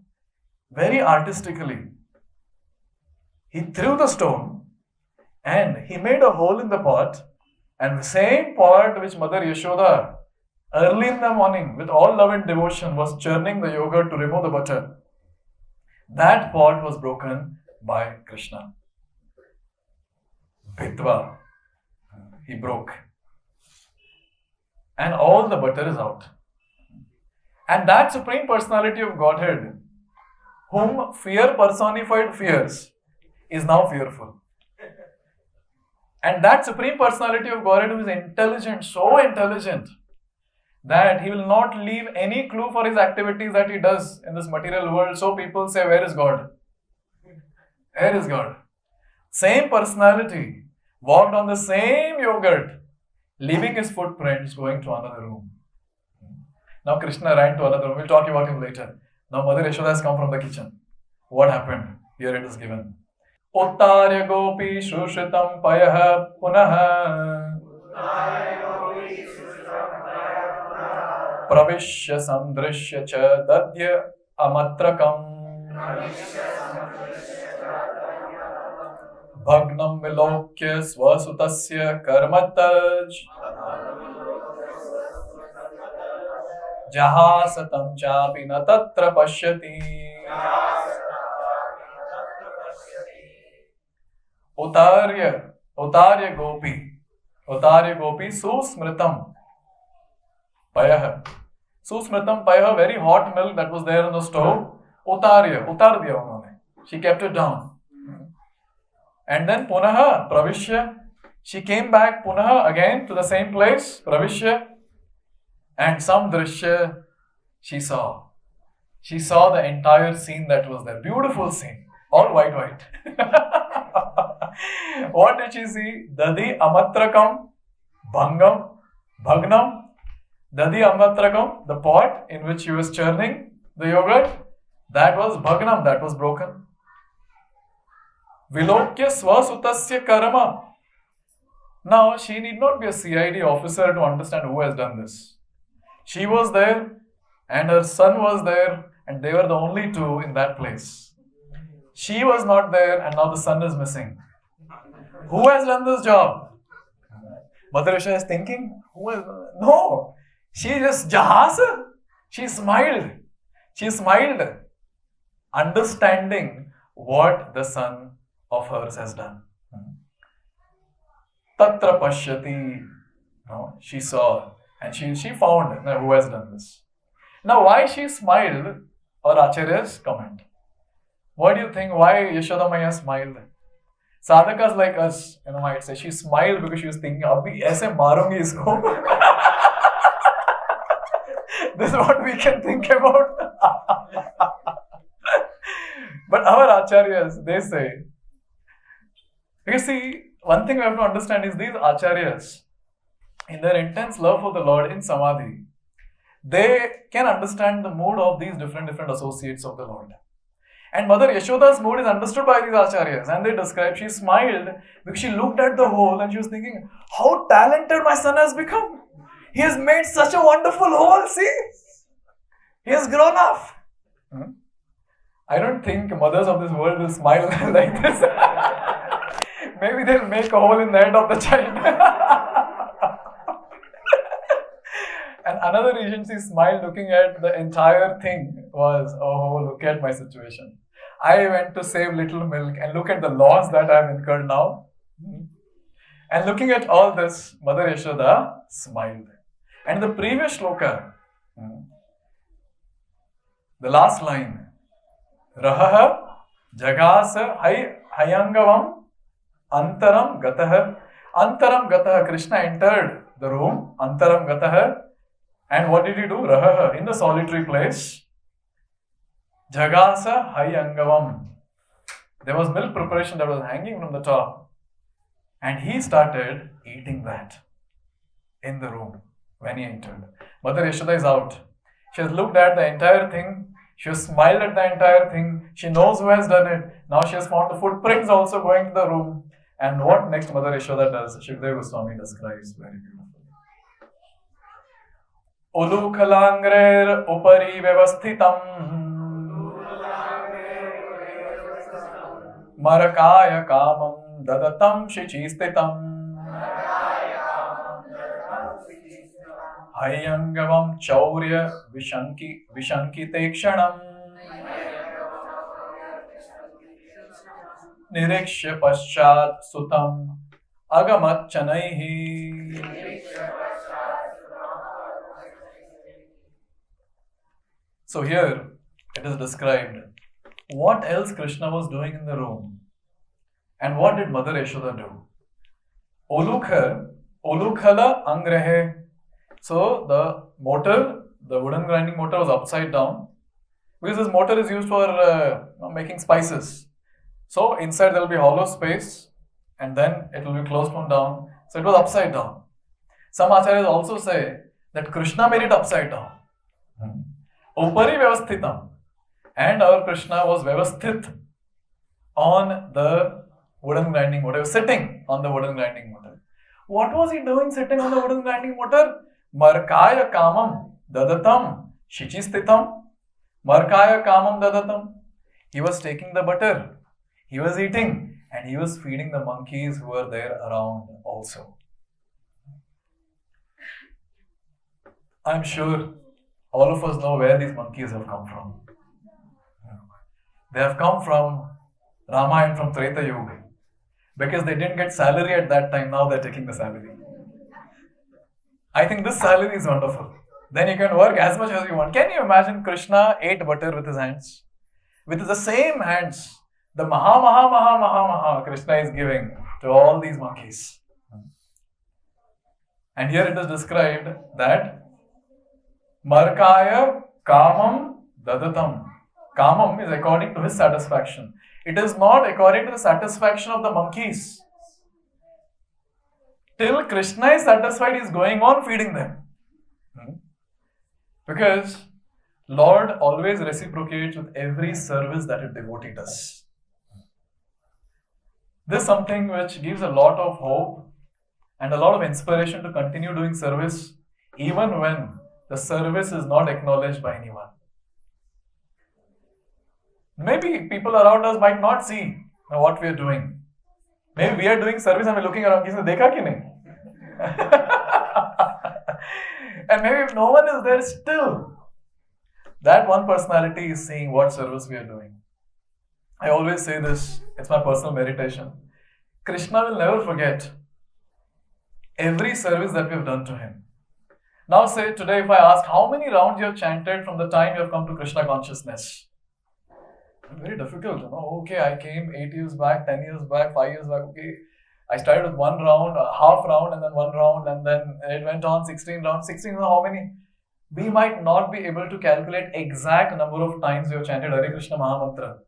very artistically, he threw the stone and he made a hole in the pot, and the same pot which Mother Yashoda early in the morning with all love and devotion was churning the yogurt to remove the butter. That pot was broken by Krishna. Bhitva, he broke. And all the butter is out. And that Supreme Personality of Godhead, whom fear personified fears, is now fearful. And that Supreme Personality of Godhead who is intelligent, so intelligent, that he will not leave any clue for his activities that he does in this material world. So people say, where is God? Where is God? Same personality, walked on the same yogurt, leaving his footprints, going to another room. Now Krishna ran to another room. We'll talk about him later. Now Mother Yashoda has come from the kitchen. What happened? Here it is given. Ācāryas gopi shrushritam payaha punaha pravishya samdrishya cha dadya amatrakam bhagnam vilokya svasutasya karmataj jahasatam chapi na tatra pashyati. Ācāryas gopi susmritam payah. Susmritam payah, very hot milk that was there on the stove. Ācāryas, utar diya unhone. She kept it down. And then punaha, pravishya. She came back punaha again to the same place, pravishya. And some drishya she saw. She saw the entire scene that was there. Beautiful scene. All white. What did she see? Dadi amatrakam bhagnam. Dadi amatrakam, the pot in which she was churning the yogurt, that was bhagnam, that was broken. Vilokya svasutasya karma. Now, she need not be a CID officer to understand who has done this. She was there and her son was there and they were the only two in that place. She was not there and now the son is missing. Who has done this job? Mother Yashoda is thinking, no. She just jahasa. She smiled. Understanding what the son of hers has done. Tatra pashyati. No, she saw and she found who has done this. Now, why she smiled, or Ācāryas comment. What do you think? Why Yashoda Maya smiled? Sadhakas like us, might say she smiled because she was thinking, "Abhi aise marungi isko." This is what we can think about. But our Ācāryas, they say, you see, one thing we have to understand is these Ācāryas, in their intense love for the Lord in Samadhi, they can understand the mood of these different associates of the Lord. And Mother Yashoda's mood is understood by these Ācāryas, and they describe she smiled because she looked at the whole and she was thinking, how talented my son has become. He has made such a wonderful hole, see? He has grown up. I don't think mothers of this world will smile like this. Maybe they'll make a hole in the head of the child. And another reason she smiled looking at the entire thing was, oh, look at my situation. I went to save little milk and look at the loss that I have incurred now. And looking at all this, Mother Yashoda smiled. And the previous shloka, the last line, Rahaha Jagasa Hayangavam Antaram Gataha. Antaram Gataha, Krishna entered the room, Antaram Gataha. And what did he do? Rahaha, in the solitary place. Jagasa Hayangavam. There was milk preparation that was hanging from the top. And he started eating that in the room when he entered. Mother Yashoda is out. She has looked at the entire thing. She has smiled at the entire thing. She knows who has done it. Now she has found the footprints also going to the room. And what next Mother Yashoda does, Shukadeva Goswami describes very beautifully. Ulukhalangrer upari vyavasthitam Marakaya kamam dadatam shichistitam Hayangavam chaurya vishankitekshanam Nirikshya paschat sutam agamat chanaihi. So here it is described what else Krishna was doing in the room. And what did Mother Yashoda do? Ulukhala angrehe. So the motor, the wooden grinding motor was upside down because this motor is used for making spices. So inside there will be hollow space and then it will be closed from down. So it was upside down. Some Ācāryas also say that Krishna made it upside down. Upari vyavasthitam. And our Krishna was vyavasthit on the wooden grinding motor. He was sitting on the wooden grinding motor. What was he doing sitting on the wooden grinding motor? Markaya kamam dadatam shichistitam. Markaya kamam dadatam. He was taking the butter. He was eating and he was feeding the monkeys who were there around also. I'm sure all of us know where these monkeys have come from. They have come from Rama and from Treta Yuga. Because they didn't get salary at that time, now they're taking the salary. I think this salary is wonderful. Then you can work as much as you want. Can you imagine Krishna ate butter with his hands? With the same hands, the Maha Krishna is giving to all these monkeys. And here it is described that Markaya kamam dadatam. Kamam is according to his satisfaction. It is not according to the satisfaction of the monkeys. Till Krishna is satisfied, he is going on feeding them. Because Lord always reciprocates with every service that a devotee does. This is something which gives a lot of hope and a lot of inspiration to continue doing service even when the service is not acknowledged by anyone. Maybe people around us might not see what we are doing. Maybe we are doing service and we're looking around, kisne dekha ki nahi? And maybe if no one is there still, that one personality is seeing what service we are doing. I always say this, it's my personal meditation. Krishna will never forget every service that we have done to him. Now say today if I ask how many rounds you have chanted from the time you have come to Krishna consciousness. Very difficult, Okay, I came 8 years back, 10 years back, 5 years back, okay. I started with one round, a half round and then one round and then it went on 16 rounds. 16 how many? We might not be able to calculate exact number of times we have chanted Hare Krishna Mahamantra.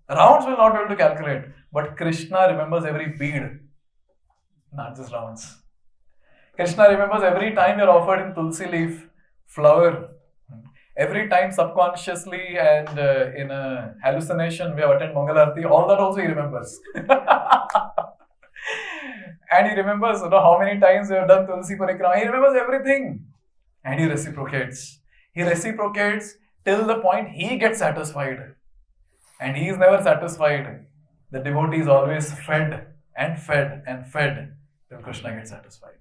Rounds will not be able to calculate, but Krishna remembers every bead, not just rounds. Krishna remembers every time you are offered in tulsi leaf, flower. Every time subconsciously and in a hallucination we have attended Mangalarti, all that also he remembers. And he remembers how many times we have done Tulsi Parikrama. He remembers everything. And he reciprocates. He reciprocates till the point he gets satisfied. And he is never satisfied. The devotee is always fed and fed and fed till Krishna gets satisfied.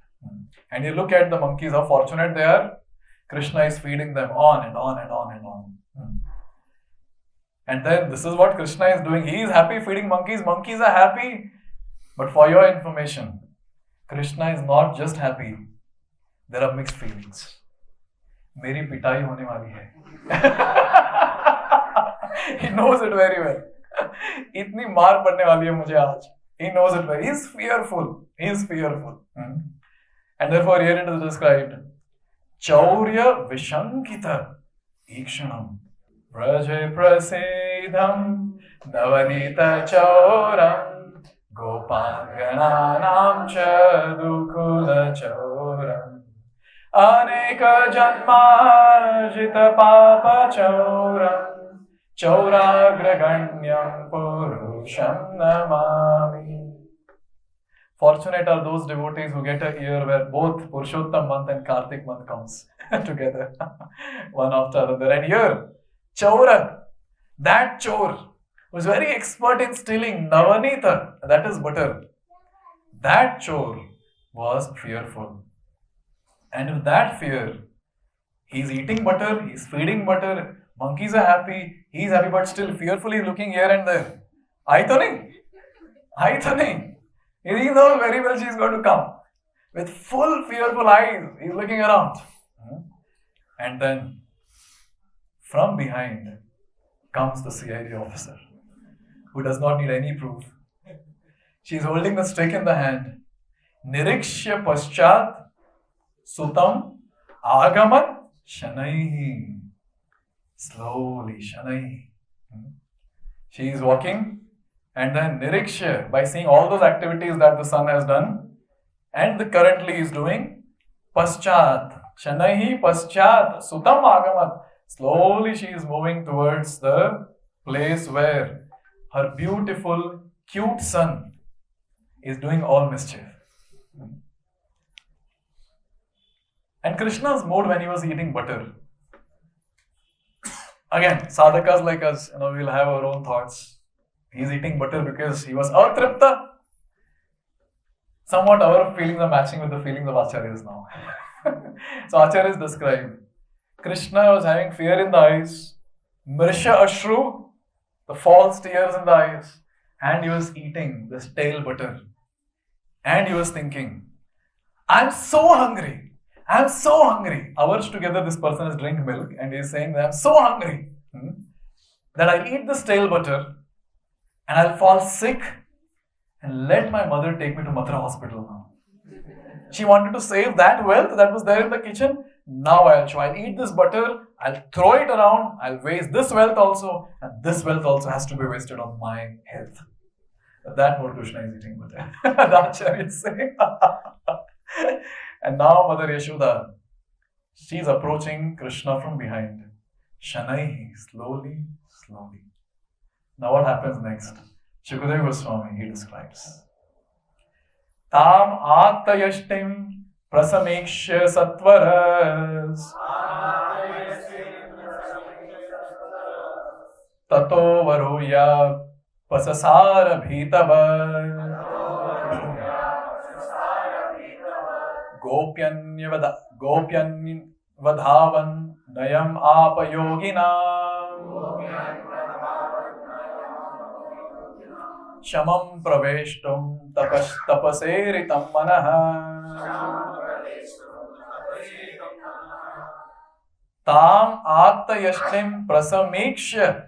And you look at the monkeys, how fortunate they are. Krishna is feeding them on and on and on and on. And then this is what Krishna is doing. He is happy feeding monkeys. Monkeys are happy. But for your information, Krishna is not just happy. There are mixed feelings. मेरी पिटाई होने वाली है. He knows it very well. इतनी मार पड़ने वाली है मुझे आज. He knows it well. He is fearful. He is fearful. And therefore here it is described. Chaurya Vishankita Ikshanam Vraje Prasidham Navanita Chauram Gopangananam Chadukula Chauram Aneka Janmajita Papa Chauram Chauragraganyam Purusham Namami. Fortunate are those devotees who get a year where both Purushottam month and Kartik month comes together, one after another. And here, Chaura, that Chaur, was very expert in stealing Navanita, that is butter. That Chaur was fearful. And with that fear, he's eating butter, he's feeding butter, monkeys are happy, he's happy, but still fearfully looking here and there. Aitani. He knows very well she is going to come. With full fearful eyes, he is looking around. And then, from behind, comes the CID officer, who does not need any proof. She is holding the stick in the hand. Nirikshya paschat sutam agamat shanaihi. Slowly, shanaihi. She is walking. And then Niriksha, by seeing all those activities that the son has done and the currently is doing, Paschat, Shanaihi Paschat, Sutam Agamat. Slowly she is moving towards the place where her beautiful, cute son is doing all mischief. And Krishna's mood when he was eating butter. Again, sadhakas like us, we'll have our own thoughts. He's eating butter because he was atripta. Somewhat our feelings are matching with the feelings of Ācāryas now. So Ācāryas describe Krishna was having fear in the eyes, Mrisha Ashru, the false tears in the eyes, and he was eating this stale butter. And he was thinking, I'm so hungry. Hours together this person is drinking milk and he is saying that I'm so hungry that I'll eat the stale butter and I'll fall sick and let my mother take me to Mathura hospital now. She wanted to save that wealth that was there in the kitchen. Now I'll eat this butter, I'll throw it around, I'll waste this wealth also, and this wealth also has to be wasted on my health. That more Krishna is eating butter. The Ācāryas say. And now Mother Yashoda, she's approaching Krishna from behind. Shanaihi, slowly. Now what happens next? Shukadeva Goswami, he describes. Tam Attayashtim Prasamikshya Sattvaras Tato Varuya Pasasara Bhitava Gopyan Vadhavan Nayam Apayoginam Shamam Praveshtum Tapaseritam Manaha Tam Ācāryas prasamekshya.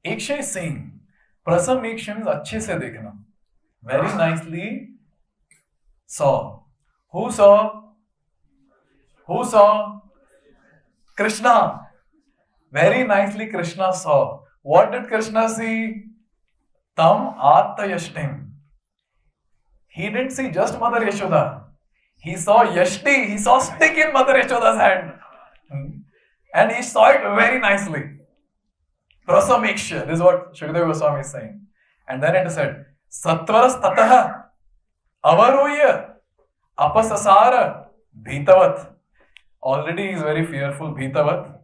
Iksha is saying, prasamekshya means अच्छे से देखना. Very nicely saw. Who saw? Who saw? Krishna. Very nicely Krishna saw. What did Krishna see? Tam Ācāryas. He didn't see just Mother Yashoda. He saw Yashti. He saw stick in Mother Yashoda's hand. And he saw it very nicely. Prasamekshya. This is what Shukadeva Goswami is saying. And then it said, Satvaras tataha avaroya apasasara bhitavat. Already he is very fearful, bhitavat.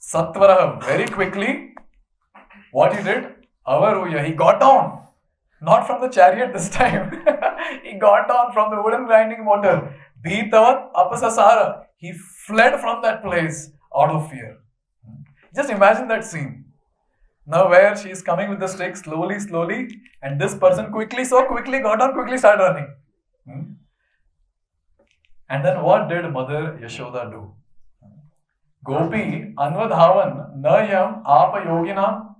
Satvaraha, very quickly, what he did? Avaroya, he got down. Not from the chariot this time. He got down from the wooden grinding mortar. Bhitavat apasasara. He fled from that place out of fear. Just imagine that scene. Now where she is coming with the stick slowly, and this person quickly got down, quickly started running. And then what did Mother Yashoda do? Gopi anvadhavan nayam apa yoginam.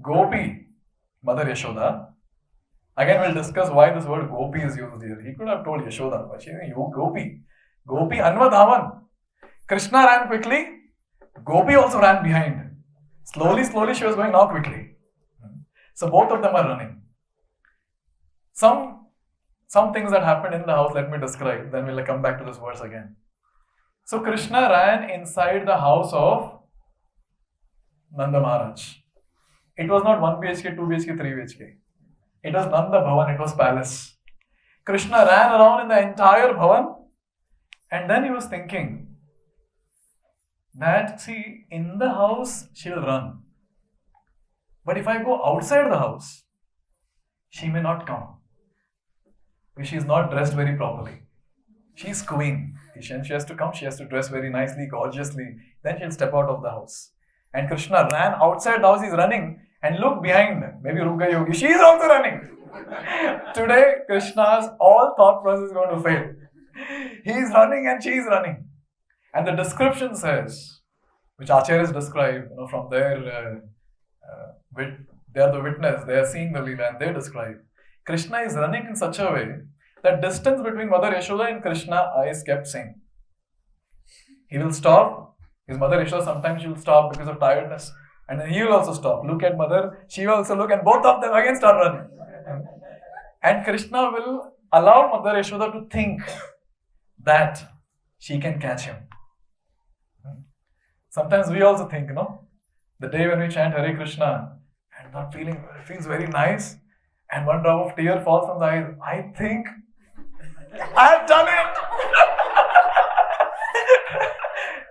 Gopi, Mother Yashoda. Again we'll discuss why this word Gopi is used here. He could have told Yashoda, but she said Gopi. Gopi anvadhavan. Krishna ran quickly. Gopi also ran behind. Slowly she was going now quickly. So both of them are running. Some things that happened in the house, let me describe. Then we'll come back to this verse again. So Krishna ran inside the house of Nanda Maharaj. It was not 1 BHK, 2 BHK, 3 BHK. It was Nanda Bhavan, it was palace. Krishna ran around in the entire Bhavan, and then he was thinking that, see, in the house she'll run. But if I go outside the house, she may not come. Because she is not dressed very properly. She is queen. She has to come, she has to dress very nicely, gorgeously. Then she'll step out of the house. And Krishna ran outside the house, he's running. And look behind, maybe Ruga Yogi, she is also running. Today, Krishna's all thought process is going to fail. He is running and she is running. And the description says, which Ācāryas describe, from their, they are the witness, they are seeing the Līlā, and they describe. Krishna is running in such a way that distance between Mother Yashoda and Krishna is kept same. He will stop. His Mother Yashoda, sometimes she will stop because of tiredness. And then he will also stop. Look at Mother, she will also look, and both of them again start running. And Krishna will allow Mother Yashoda to think that she can catch him. Sometimes we also think, the day when we chant Hare Krishna and not feeling, it feels very nice, and one drop of tear falls from the eyes. I think I have done it.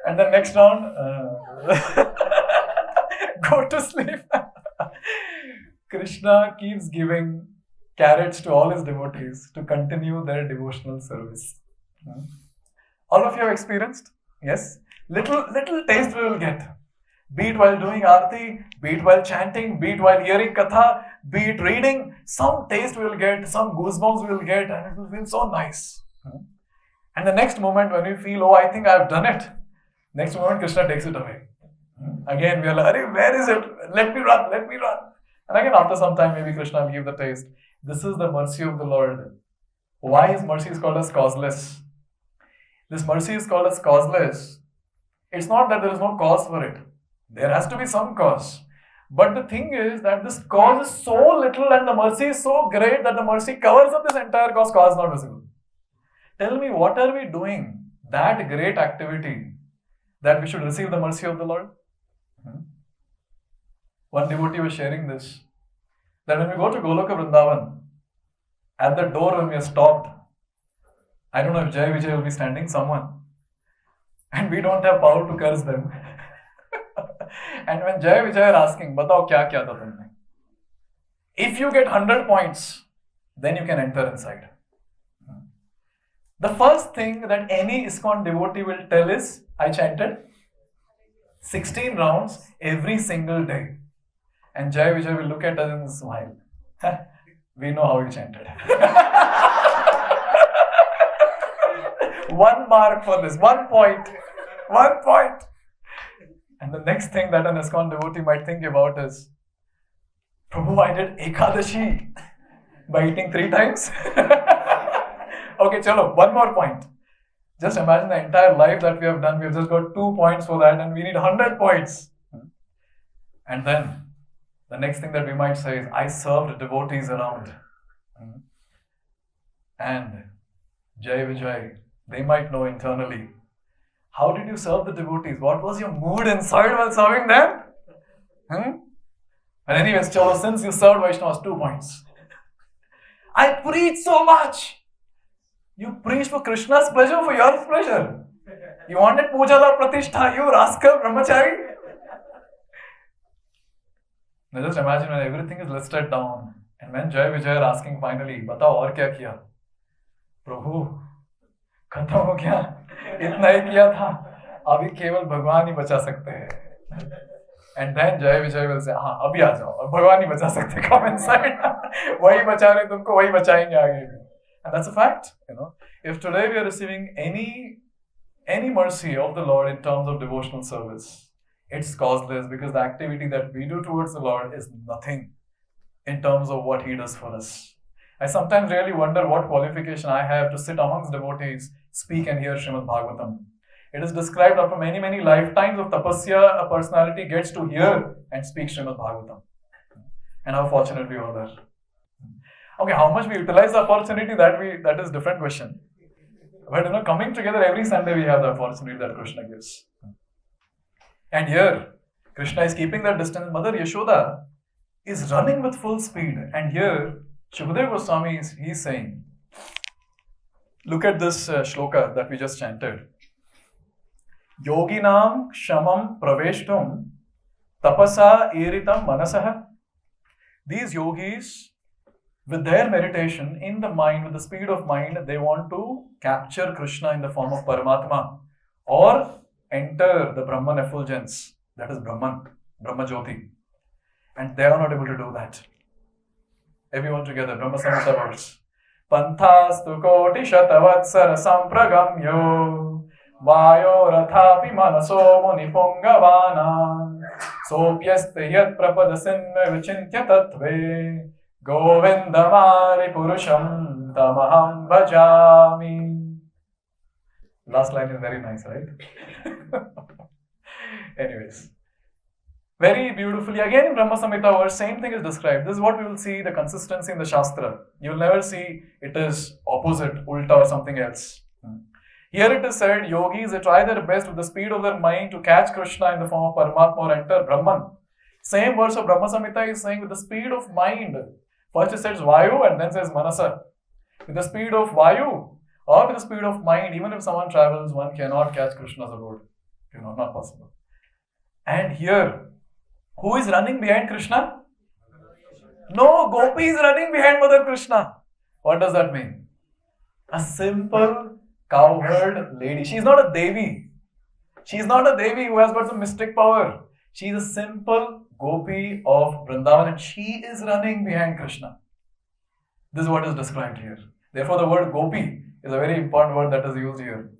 And the next round, go to sleep. Krishna keeps giving carrots to all his devotees to continue their devotional service. All of you have experienced? Yes? Little taste we will get. Be it while doing arti, be it while chanting, be it while hearing katha, be it reading, some taste we will get, some goosebumps we will get, and it will feel so nice. And the next moment when we feel, I think I have done it, next moment Krishna takes it away. Again we are like, where is it? Let me run. And again after some time maybe Krishna will give the taste. This is the mercy of the Lord. Why His mercy is called as causeless? This mercy is called as causeless. It's not that there is no cause for it. There has to be some cause. But the thing is that this cause is so little and the mercy is so great that the mercy covers up this entire cause not visible. Tell me, what are we doing? That great activity that we should receive the mercy of the Lord? One devotee was sharing this. That when we go to Goloka Vrindavan, at the door when we are stopped, I don't know if Jai Vijay will be standing, someone. And we don't have power to curse them. And when Jai Vijay are asking, Batao kya tha tumne? If you get 100 points, then you can enter inside. The first thing that any ISKCON devotee will tell is, I chanted 16 rounds every single day. And Jai Vijay will look at us and smile. We know how you chanted. 1 mark for this. 1 point. 1 point. And the next thing that an ISKCON devotee might think about is, Prabhu, I did Ekadashi by eating 3 times. Okay, chalo, 1 more point. Just imagine the entire life that we have done. We have just got 2 points for that, and we need 100 points. And then the next thing that we might say is, I served devotees around. And Jai Vijay, they might know internally. How did you serve the devotees? What was your mood inside while serving them? And anyways, chalo, since you served Vaishnavas, 2 points. I preach so much. You preach for Krishna's pleasure, for your pleasure. You wanted Pujala Pratishtha, you rascal brahmachari. Now just imagine when everything is listed down, and when Jai Vijay are asking finally, बताओ और क्या किया? प्रभु, खत्म हो गया, इतना ही किया था, अभी केवल भगवान ही बचा सकते हैं. And then Jai Vijay will say, हाँ अभी आ जाओ, अब भगवान ही बचा सकते हैं, come inside. वही बचा रहे तुमको, वही बचाएंगे आगे भी. And that's a fact, you know. If today we are receiving any mercy of the Lord in terms of devotional service, it's causeless, because the activity that we do towards the Lord is nothing in terms of what He does for us. I sometimes really wonder what qualification I have to sit amongst devotees, speak and hear Srimad Bhagavatam. It is described after many, many lifetimes of tapasya, a personality gets to hear and speak Srimad Bhagavatam. And how fortunate we all are. Okay, how much we utilize the opportunity, that is different question. But you know, coming together every Sunday, we have the opportunity that Krishna gives. And here, Krishna is keeping that distance. Mother Yashoda is running with full speed. And here, Shukadeva Goswami is saying, look at this shloka that we just chanted. Yoginam kshamam praveshtum tapasa eritam manasaha. These yogis, with their meditation in the mind, with the speed of mind, they want to capture Krishna in the form of Paramatma or enter the Brahman effulgence, that is Brahman, Brahma Jyoti. And they are not able to do that. Everyone together, Brahma Samhita verse. Panthastu koti shatavatsara sampragamyo vayo rathapi manaso munipungavana sopyaste yat prapadasinme vichintya tattve Govindamari Purusham Tamaham Bhajami. Last line is very nice, right? Anyways, very beautifully, again in Brahma Samhita verse, same thing is described. This is what we will see, the consistency in the Shastra. You will never see it is opposite, ulta or something else. Here it is said, yogis, they try their best with the speed of their mind to catch Krishna in the form of Paramatma or enter Brahman. Same verse of Brahma Samhita is saying with the speed of mind. First it says Vayu and then says Manasa. With the speed of Vayu or with the speed of mind, even if someone travels, one cannot catch Krishna's abode. You know, not possible. And here, who is running behind Krishna? No, Gopi is running behind Mother Krishna. What does that mean? A simple cowherd lady. She is not a Devi. She is not a Devi who has got some mystic power. She is a simple Gopi of Vrindavan and she is running behind Krishna. This is what is described here. Therefore, the word Gopi is a very important word that is used here.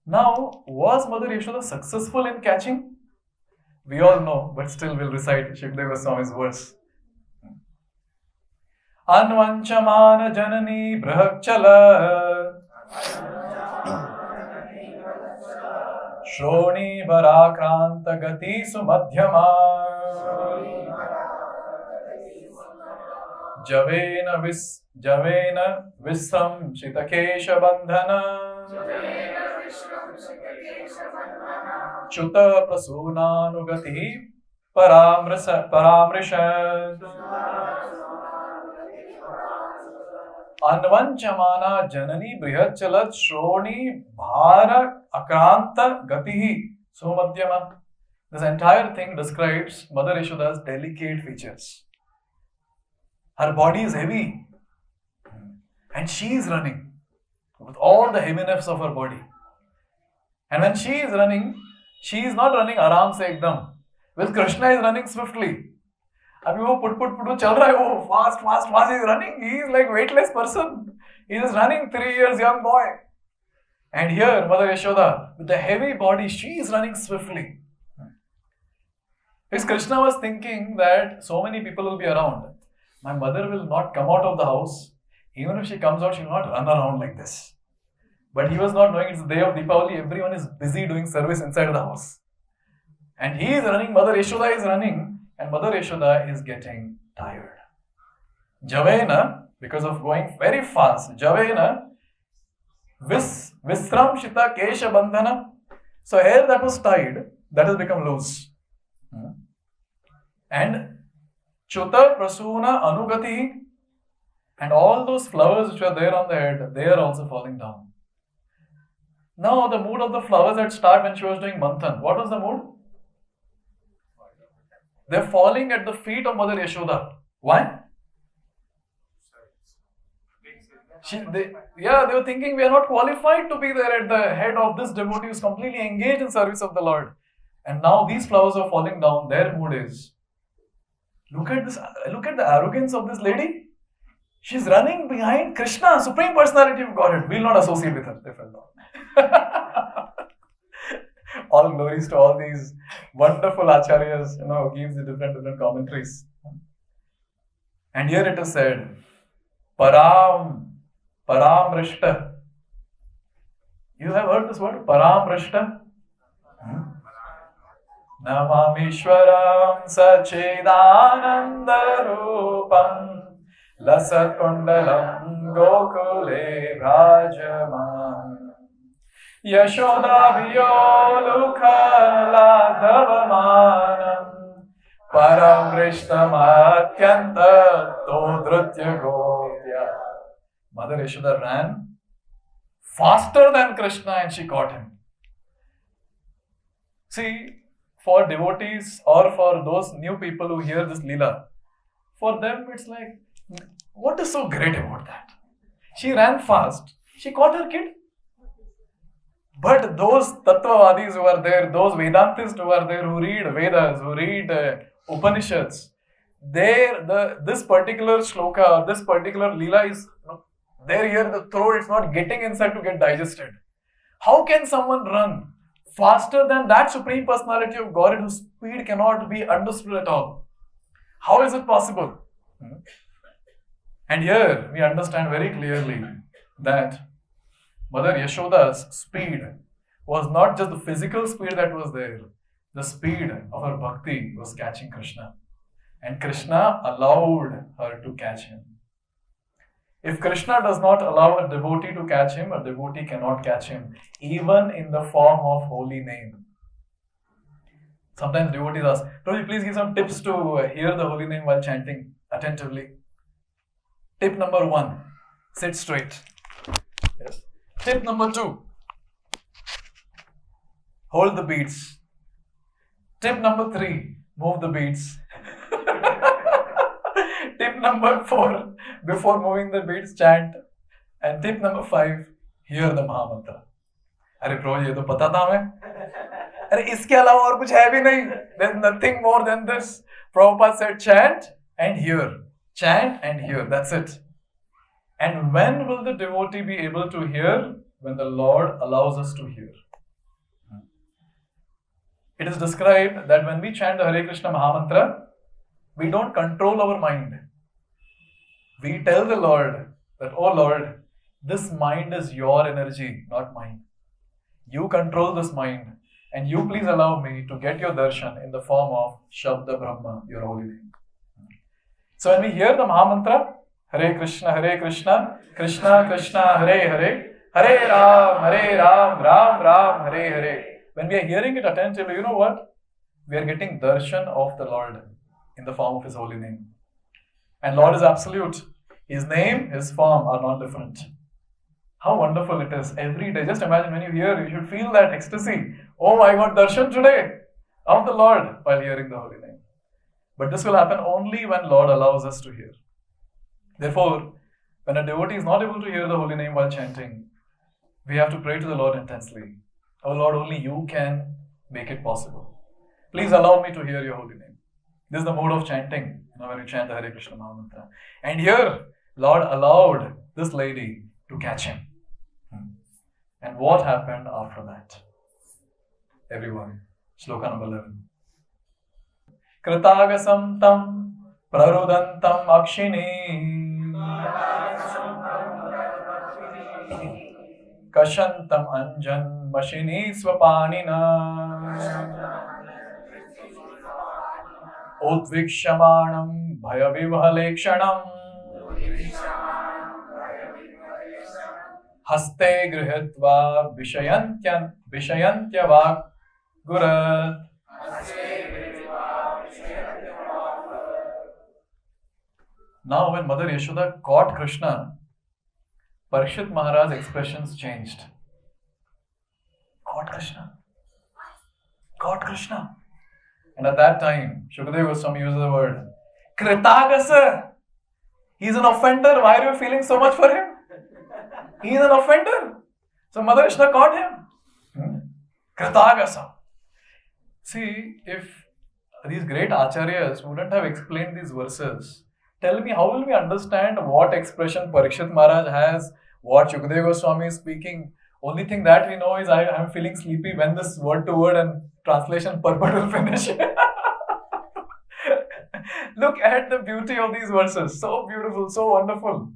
Now, was Mother Yashoda successful in catching? We all know, but still we'll recite Shukadeva Goswami's verse. Anvanchamana janani brahachala Shroni Varakranta Gati Sumadhyama Javena Visam Chitakesha Bandhana Chuta Prasunanugati Paramrisha Anvanchamana Janani Brihachalat Shroni Bhara Akranta Gatihi Sumadhyama. This entire thing describes Mother Yashoda's delicate features. Her body is heavy and she is running with all the heaviness of her body. And when she is running, she is not running aram se ekdam. With Krishna is running swiftly. अभी वो put चल रहा है, वो fast, he's running, he is like weightless person. He is running, 3 years young boy. And here, Mother Yashoda, with a heavy body, she is running swiftly. Because Krishna was thinking that so many people will be around. My mother will not come out of the house. Even if she comes out, she will not run around like this. But he was not knowing it's the day of Deepavali. Everyone is busy doing service inside the house. And he is running, Mother Yashoda is running, and Mother Yashoda is getting tired. Javena, because of going very fast, Javena, Visram Shita Kesha Bandhana. So hair that was tied, that has become loose. And Chuta Prasuna Anugati, and all those flowers which were there on the head, they are also falling down. Now the mood of the flowers had started when she was doing manthan. What was the mood? They're falling at the feet of Mother Yashoda. Why? They were thinking we are not qualified to be there at the head of this devotee who is completely engaged in service of the Lord. And now these flowers are falling down. Their mood is, look at this, look at the arrogance of this lady. She's running behind Krishna, Supreme Personality of Godhead. We'll not associate with her. They fell down. All glories to all these wonderful Ācāryas, who gives the different commentaries. And here it is said, Param Rishta. You have heard this word? Param Rishta? Namamishwaram Sachidananda Rupam Lasat Kundalam Gokule Bhrajaman Yashoda Vyolukha Ladhavamanam Param Rishtam Atyanta Todrutya Gopya. Mother Yashoda ran faster than Krishna and she caught him. See, for devotees or for those new people who hear this Līlā, for them it's like, what is so great about that? She ran fast. She caught her kid. But those Tattvavadis who are there, those Vedantists who are there, who read Vedas, who read Upanishads, this particular shloka or this particular Līlā is, they're here, the throat, it's not getting inside to get digested. How can someone run faster than that Supreme Personality of Godhead whose speed cannot be understood at all? How is it possible? And here we understand very clearly that Mother Yashoda's speed was not just the physical speed that was there. The speed of her bhakti was catching Krishna. And Krishna allowed her to catch him. If Krishna does not allow a devotee to catch him, a devotee cannot catch him, even in the form of holy name. Sometimes devotees ask, Prabhuji, please give some tips to hear the holy name while chanting attentively. Tip number 1, sit straight. Yes. Tip number 2, hold the beats. Tip number 3, move the beats. Tip number 4, before moving the beats, chant. And tip number 5, hear the Mahamantra. अरे pro ये तो पता था हमें. अरे इसके अलावा और कुछ है भी नहीं. There's nothing more than this. Prabhupada said chant and hear. Chant and hear. That's it. And when will the devotee be able to hear? When the Lord allows us to hear. It is described that when we chant the Hare Krishna Mahamantra, we don't control our mind. We tell the Lord that, oh Lord, this mind is your energy, not mine. You control this mind and you please allow me to get your darshan in the form of Shabda Brahma, your holy name. So when we hear the Mahamantra, Hare Krishna, Krishna Krishna, Hare Hare, Hare Ram, Ram Ram, Hare Hare. When we are hearing it attentively, you know what? We are getting darshan of the Lord in the form of His holy name. And Lord is absolute. His name, His form are not different. How wonderful it is every day. Just imagine when you hear, you should feel that ecstasy. Oh, I got darshan today of the Lord while hearing the holy name. But this will happen only when Lord allows us to hear. Therefore, when a devotee is not able to hear the holy name while chanting, we have to pray to the Lord intensely. Oh Lord, only you can make it possible. Please allow me to hear your holy name. This is the mode of chanting, when you chant the Hare Krishna Mahamantra. And here, Lord allowed this lady to catch him. And what happened after that? Everyone, Shloka number 11. Kritagasam tam prarudantam akshini kashantam anjan mashini swapanina udvikshamanam bhayavivhalekshanam haste grihitva vishayantyavak gurat. Now when Mother Yashoda caught Krishna, Parikshit Maharaj's expressions changed. Caught Krishna. Caught Krishna. And at that time, Shukadeva Goswami used the word Kritagasa. He's an offender. Why are you feeling so much for him? He's an offender. So Mother Yashoda caught him. Kritagasa. See, if these great Ācāryas wouldn't have explained these verses, tell me, how will we understand what expression Parikshit Maharaj has, what Shukadeva Goswami is speaking? Only thing that we know is I am feeling sleepy when this word to word and translation purport will finish. Look at the beauty of these verses. So beautiful, so wonderful.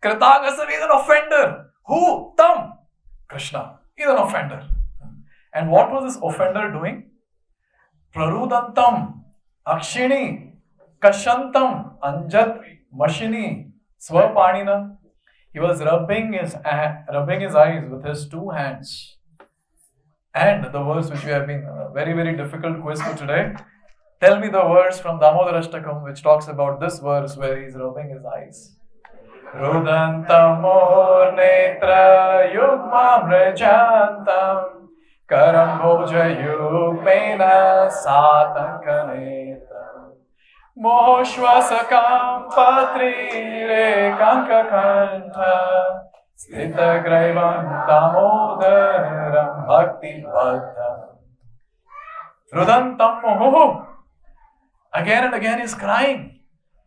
Kritagasa is an offender. Who? Tam. Krishna is an offender. And what was this offender doing? Prarudantam, Akshini, Kashantam, Anjat, Mashini, Swapanina. He was rubbing his eyes with his two hands. And the verse which we have been, very, very difficult quiz for today. Tell me the verse from Dāmodar Ashtakam which talks about this verse where he is rubbing his eyes. Rudantamor netra yugma mrejantam karam bhoja yugmena satankanetra Moshvasakam patrire kankakanta Stita graivam damodaram bhakti bhaddha Rudantam moho. Again and again he is crying.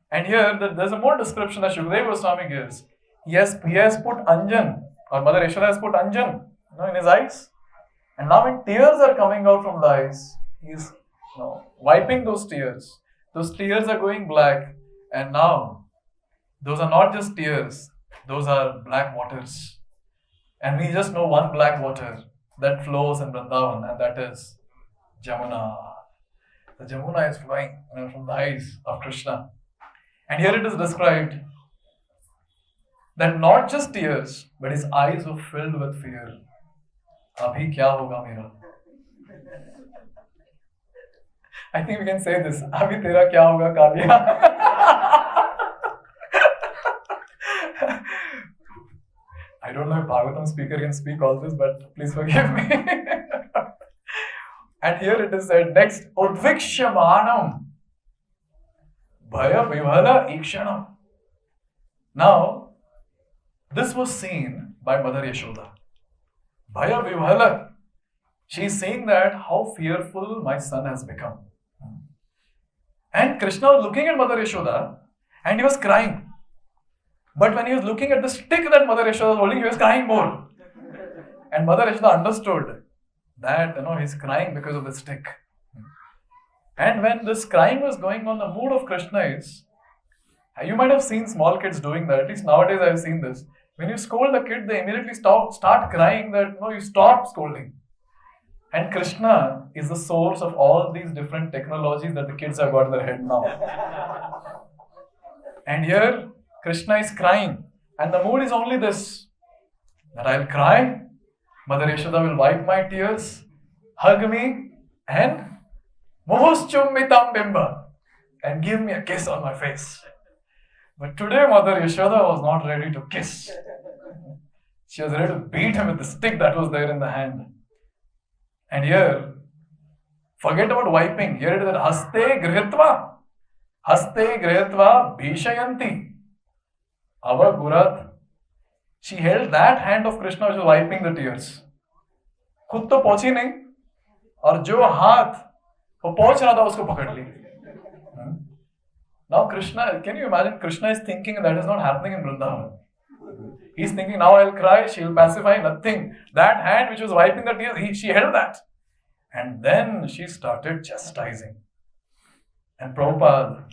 And here there's a more description that Shukadeva Goswami gives. He has put Anjan, or Mother Yashoda has put Anjan in his eyes. And now when tears are coming out from the eyes, he is wiping those tears. Those tears are going black. And now, those are not just tears. Those are black waters. And we just know one black water that flows in Vrindavan, and that is Jamuna. The Jamuna is flowing from the eyes of Krishna. And here it is described that not just tears, but his eyes were filled with fear. Abhi kya hoga mera? I think we can say this. Abhi tera kya hoga Kavya? I don't know if Bhagavatam speaker can speak all this, but please forgive me. And here it is said next, Udvikshamanam Bhaya Vivala Ikshanam. Now, this was seen by Mother Yashoda. Bhaya Vivala. She is saying that how fearful my son has become. And Krishna was looking at Mother Yashoda and he was crying. But when he was looking at the stick that Mother Yashoda was holding, he was crying more. And Mother Yashoda understood that he's crying because of the stick. And when this crying was going on, the mood of Krishna is, you might have seen small kids doing that, at least nowadays I've seen this. When you scold a kid, they immediately start crying that, you stop scolding. And Krishna is the source of all these different technologies that the kids have got in their head now. And here, Krishna is crying. And the mood is only this, that I'll cry, Mother Yashoda will wipe my tears, hug me, and Mohoschummitam bimba, and give me a kiss on my face. But today Mother Yashoda was not ready to kiss. She was ready to beat him with the stick that was there in the hand. And here, forget about wiping. Here it is that haste grihitva bhishayanti avagurat. She held that hand of Krishna which was wiping the tears. खुद तो पहुंची नहीं और जो हाथ वो पहुंच रहा था उसको पकड़ ली. Now Krishna, can you imagine Krishna is thinking that is not happening in Vrindavan. He's thinking, now I'll cry, she'll pacify, nothing. That hand which was wiping the tears, she held that. And then she started chastising. And Prabhupada,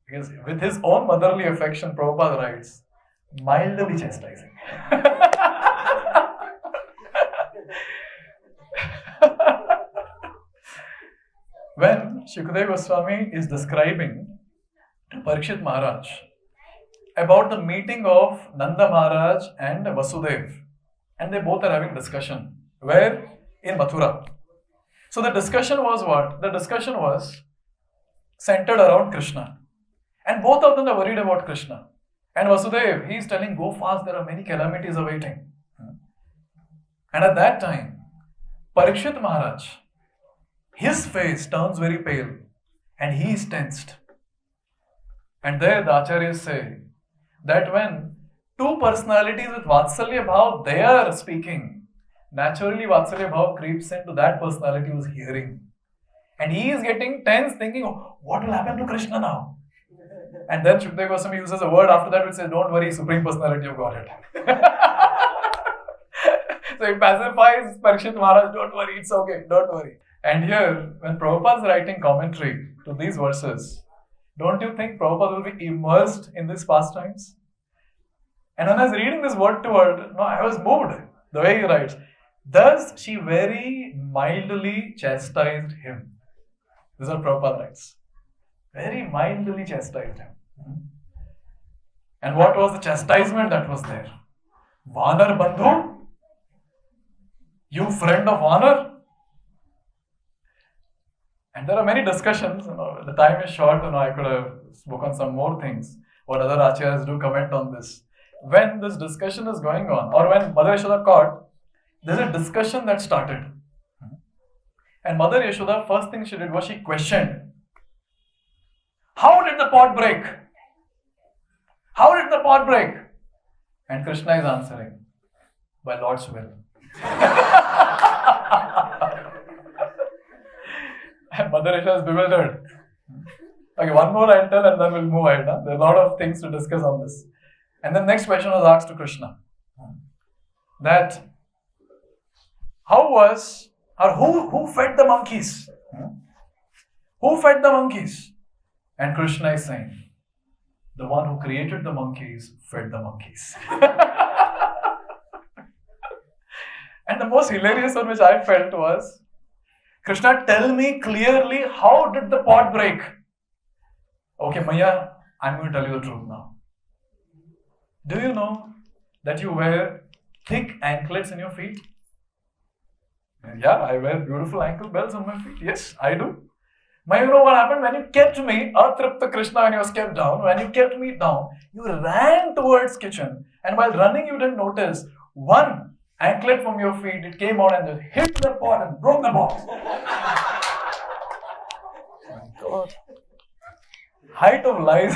because with his own motherly affection, Prabhupada writes, mildly chastising. When Shukadeva Goswami is describing to Parikshit Maharaj about the meeting of Nanda Maharaj and Vasudev, and they both are having discussion. Where? In Mathura. So the discussion was what? The discussion was centered around Krishna. And both of them are worried about Krishna. And Vasudev, he is telling, go fast, there are many calamities awaiting. And at that time, Parikshit Maharaj, his face turns very pale and he is tensed. And there the Ācāryas say that when two personalities with Vatsalya Bhav, they are speaking, naturally Vatsalya Bhav creeps into that personality who is hearing. And he is getting tense, thinking, oh, what will happen to Krishna now? And then Shukadeva Goswami uses a word after that which says, don't worry, Supreme Personality of Godhead. So he pacifies Parikshit Maharaj, don't worry, it's okay, don't worry. And here, when Prabhupada is writing commentary to these verses, don't you think Prabhupada will be immersed in these pastimes? And when I was reading this word to word, I was moved the way he writes. Thus, she very mildly chastised him. This is what Prabhupada writes. Very mildly chastised him. And what was the chastisement that was there? Vanar Bandhu? You friend of honor? And there are many discussions, the time is short, I could have spoken some more things. What other Ācāryas do comment on this. When this discussion is going on, or when Mother Yashoda caught, there's a discussion that started. And Mother Yashoda, first thing she did was she questioned. How did the pot break? How did the pot break? And Krishna is answering, by Lord's will. And Mother Yashoda is bewildered. Okay, one more I'll tell and then we'll move ahead. There are a lot of things to discuss on this. And the next question was asked to Krishna. That, who fed the monkeys? Who fed the monkeys? And Krishna is saying, the one who created the monkeys fed the monkeys. And the most hilarious one which I felt was, Krishna, tell me clearly, how did the pot break? Okay, Maya, I'm going to tell you the truth now. Do you know that you wear thick anklets in your feet? Yeah, I wear beautiful ankle bells on my feet. Yes, I do. Maya, you know what happened? When you kept me, Atripta Krishna, when you was kept down, when you kept me down, you ran towards kitchen. And while running, you didn't notice one anklet from your feet, it came out and just hit the pot and broke the box. God. Height of lies.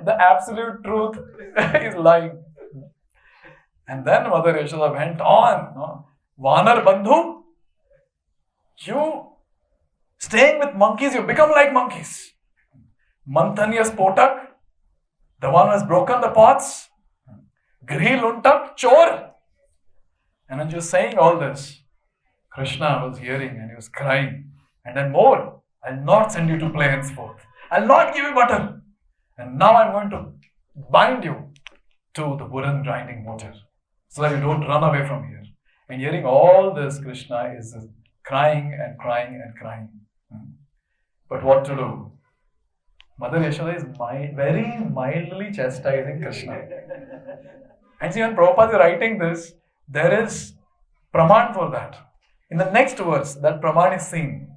The absolute truth is lying. And then Mother Yashoda went on. Vanar Bandhu, you staying with monkeys, you become like monkeys. Mantanyas Potak, the one who has broken the pots. Grihi Luntak, Chor. And when she was saying all this, Krishna was hearing and he was crying. And then more, I'll not send you to play henceforth. I'll not give you butter. And now I'm going to bind you to the wooden grinding mortar so that you don't run away from here. And hearing all this, Krishna is crying and crying and crying. But what to do? Mother Yashoda is very mildly chastising Krishna. And see, when Prabhupada is writing this, there is praman for that. In the next verse, that praman is seen.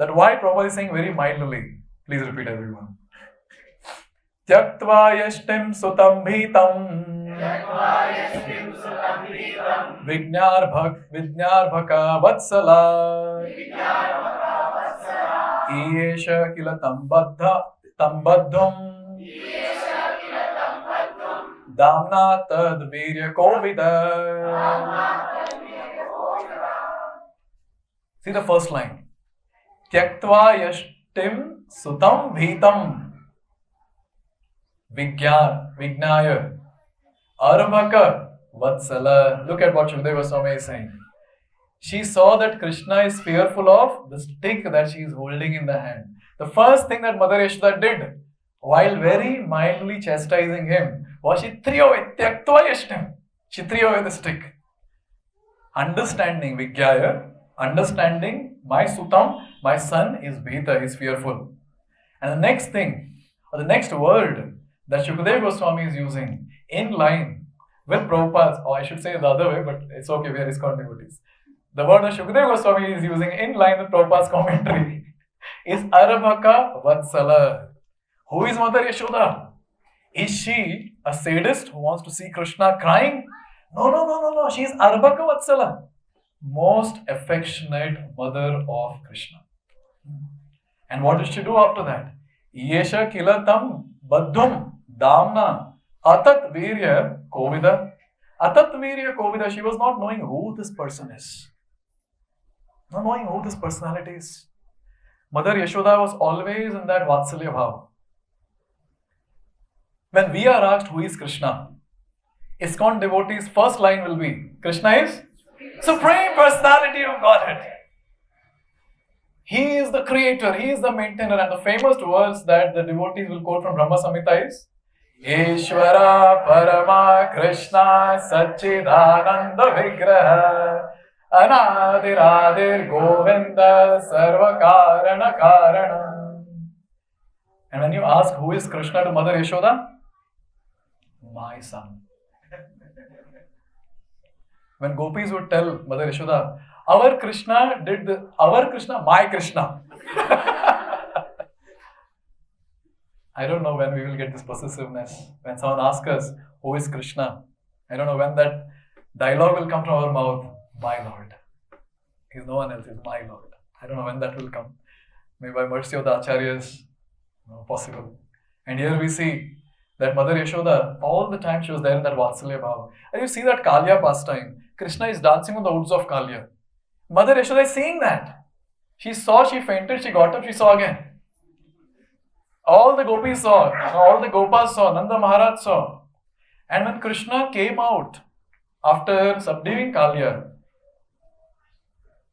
That why Prabhupada is saying very mildly. Please repeat, everyone. Tyaktva yashtim sutam bhitam Vijñarbhaka vatsala Iyesha kila tambadham Damna tad virya kovida. See the first line. Tyaktva yashtim Sutam Bhitam Vignaya Arabhaka Vatsala. Look at what Shukadeva Goswami is saying. She saw that Krishna is fearful of the stick that she is holding in the hand. The first thing that Mother Yashoda did, while very mildly chastising him, was she threw away, Tyaktva Yashtim. She threw away the stick. Understanding Vigyaya, understanding my Sutam, my son is Bhita, is fearful. And the next thing, or the next word that Shukadeva Goswami is using in line with Prabhupada's, or I should say the other way, but it's okay, we are ISKCON devotees. The word that Shukadeva Goswami is using in line with Prabhupada's commentary is Arabhaka Vatsala. Who is Mother Yashoda? Is she a sadist who wants to see Krishna crying? No. She is Arabhaka Vatsala, most affectionate mother of Krishna. And what did she do after that? Yesha kilatam baddhum damna atat virya kovida. Atat virya kovida. She was not knowing who this person is. Not knowing who this personality is. Mother Yashoda was always in that Vatsalya bhava. When we are asked who is Krishna, ISKCON devotees' first line will be, Krishna is Supreme Personality of Godhead. He is the creator, he is the maintainer, and the famous words that the devotees will quote from Brahma Samhita is, Ishvara Parama Krishna Satchidananda Vigraha Anadiradir Govinda Sarva Karana Karana. And when you ask who is Krishna to Mother Yashoda, my son. When gopis would tell Mother Yashoda, our Krishna, my Krishna. I don't know when we will get this possessiveness. When someone asks us, who is Krishna? I don't know when that dialogue will come from our mouth. My Lord. He is no one else, he is my Lord. I don't know when that will come. Maybe by mercy of the Ācāryas, no possible. And here we see that Mother Yashoda, all the time she was there in that Vatsalya Bhava. And you see that Kalya pastime. Krishna is dancing on the woods of Kalya. Mother Yashoda is seeing that. She saw, she fainted, she got up, she saw again. All the gopis saw, all the gopas saw, Nanda Maharaj saw. And when Krishna came out after subduing Kalya,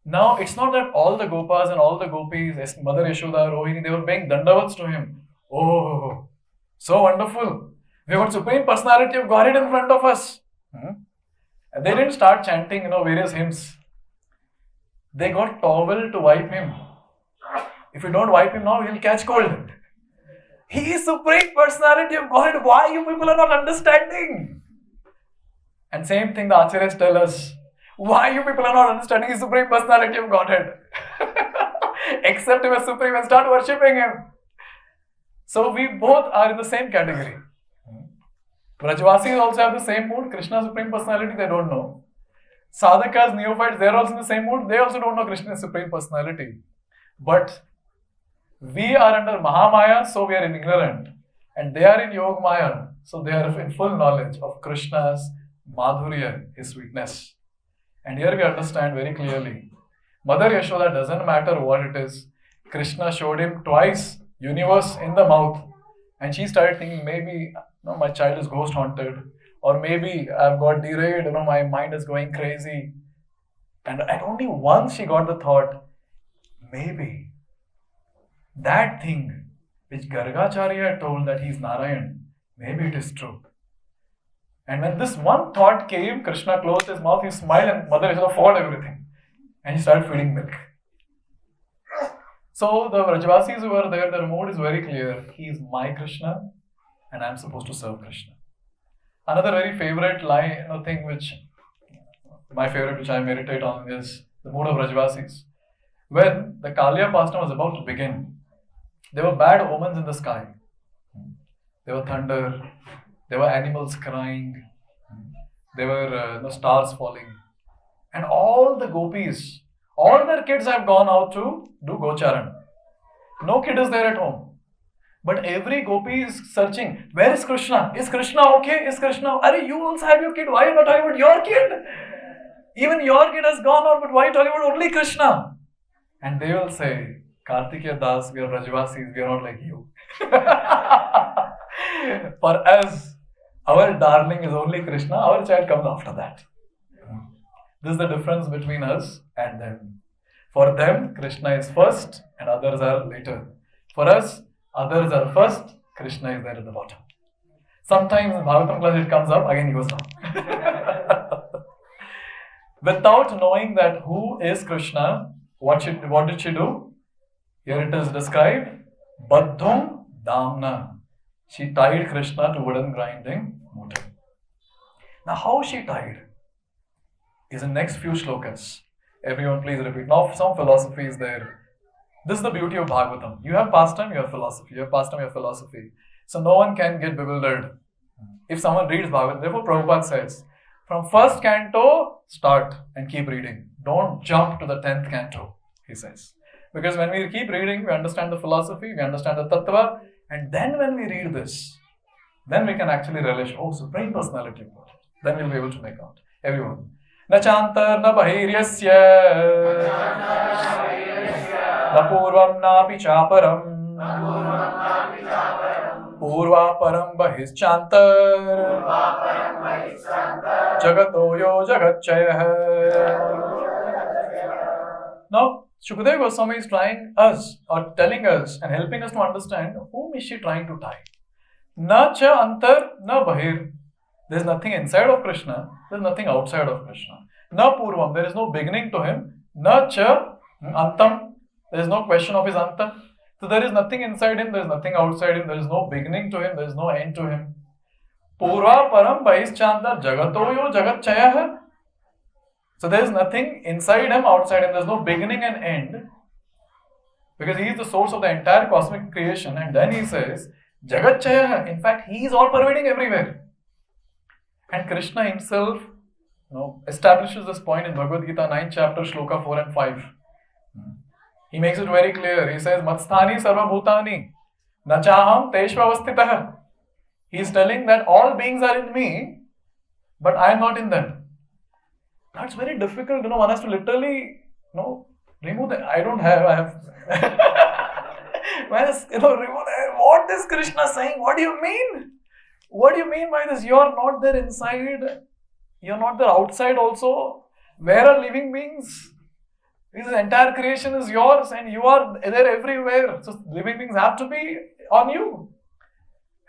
now it's not that all the gopas and all the gopis, Mother Yashoda, Rohini, they were paying dandavats to him. Oh, so wonderful. We got Supreme Personality of Godhead in front of us. And they didn't start chanting, various hymns. They got towel to wipe him. If you don't wipe him now, he'll catch cold. He is Supreme Personality of Godhead. Why you people are not understanding? And same thing the Ācāryas tell us. Why you people are not understanding His Supreme Personality of Godhead? Accept Him as Supreme and start worshipping Him. So we both are in the same category. Brajvasis also have the same mood. Krishna Supreme Personality, they don't know. Sadhakas, neophytes, they are also in the same mood. They also don't know Krishna's Supreme Personality. But we are under Mahamaya, so we are ignorant. And they are in Yog Maya, so they are in full knowledge of Krishna's Madhurya, His sweetness. And here we understand very clearly. Mother Yashoda, doesn't matter what it is. Krishna showed him twice universe in the mouth. And she started thinking, maybe my child is ghost haunted. Or maybe I've got derailed, my mind is going crazy. And only once she got the thought, maybe that thing which Gargacharya told that he is Narayan, maybe it is true. And when this one thought came, Krishna closed his mouth, he smiled, and Mother Yashoda forgot everything. And he started feeding milk. So the Vrajvasis who were there, their mood is very clear. He is my Krishna and I am supposed to serve Krishna. Another very favorite line, my favorite which I meditate on is the mood of Vrajvasis. When the Kalya pastime was about to begin, there were bad omens in the sky. There were thunder, there were animals crying, there were stars falling. And all the gopis, all their kids have gone out to do Gocharan. No kid is there at home. But every gopi is searching, where is Krishna? Is Krishna okay? Is Krishna? You also have your kid. Why are you not talking about your kid? Even your kid has gone out, but why are you talking about only Krishna? And they will say, Kartikeya Das, we are Rajvasis, we are not like you. For us, our darling is only Krishna, our child comes after that. This is the difference between us and them. For them, Krishna is first and others are later. For us, others are first, Krishna is there at the bottom. Sometimes in Bhagavatam class it comes up, again he goes down. Without knowing that who is Krishna, what did she do? Here it is described, Baddhum Damna. She tied Krishna to wooden grinding mortar. Now how she tied is in next few shlokas. Everyone please repeat. Now some philosophy is there. This is the beauty of Bhagavatam. You have pastime, you have philosophy. You have pastime, you have philosophy. So no one can get bewildered if someone reads Bhagavatam. Therefore Prabhupada says, from first canto, start and keep reading. Don't jump to the 10th canto, he says. Because when we keep reading, we understand the philosophy, we understand the tattva, and then when we read this, then we can actually relish, oh, Supreme Personality of God. Then we'll be able to make out. Everyone. Na chantar na bahiryasya, na purvam na pichaparam, purva param bahischantar, jagato yo jagatchayah. Now, Shukadeva Goswami is trying us or telling us and helping us to understand whom is she trying to tie. Na cha antar na bahir. There is nothing inside of Krishna, there is nothing outside of Krishna. Na purvam, there is no beginning to him. Na cha antam, there is no question of his anta. So there is nothing inside him, there is nothing outside him, there is no beginning to him, there is no end to him. Purva param bahischandar jagato yo jagatchayah. So there is nothing inside him, outside him, there is no beginning and end. Because he is the source of the entire cosmic creation. And then he says, jagatchayah, in fact, he is all pervading everywhere. And Krishna himself establishes this point in Bhagavad Gita 9th chapter, shloka 4 and 5. He makes it very clear. He says, Matsthani sarva bhutani, nachaham teshvavastitah. He is telling that all beings are in me, but I am not in them. That's very difficult. One has to literally, remove that. I have. Remove. What is Krishna saying? What do you mean? What do you mean by this? You are not there inside. You are not there outside also. Where are living beings? This entire creation is yours and you are there everywhere. So living beings have to be on you.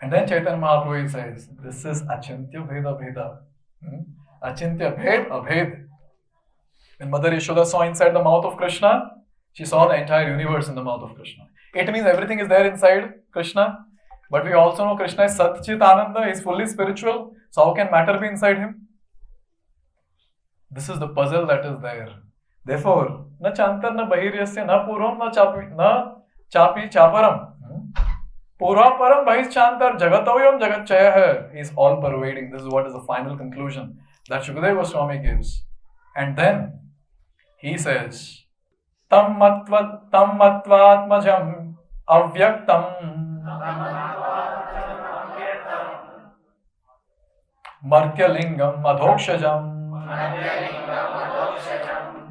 And then Chaitanya Mahaprabhu says, this is Achintya Bheda Bheda. Achintya Bhed Abhed. When Mother Yashoda saw inside the mouth of Krishna, she saw the entire universe in the mouth of Krishna. It means everything is there inside Krishna. But we also know Krishna is Sat Chit Ananda, he is fully spiritual. So how can matter be inside him? This is the puzzle that is there. Therefore, na chantar na bahiryasya na purvam na chapi chaparam. Purva param bahischantar jagatoyam jagatchayah. He is all pervading. This is what is the final conclusion that Shukadeva Goswami gives. And then he says, tam matvatmajam avyaktam martyalingam adhokshajam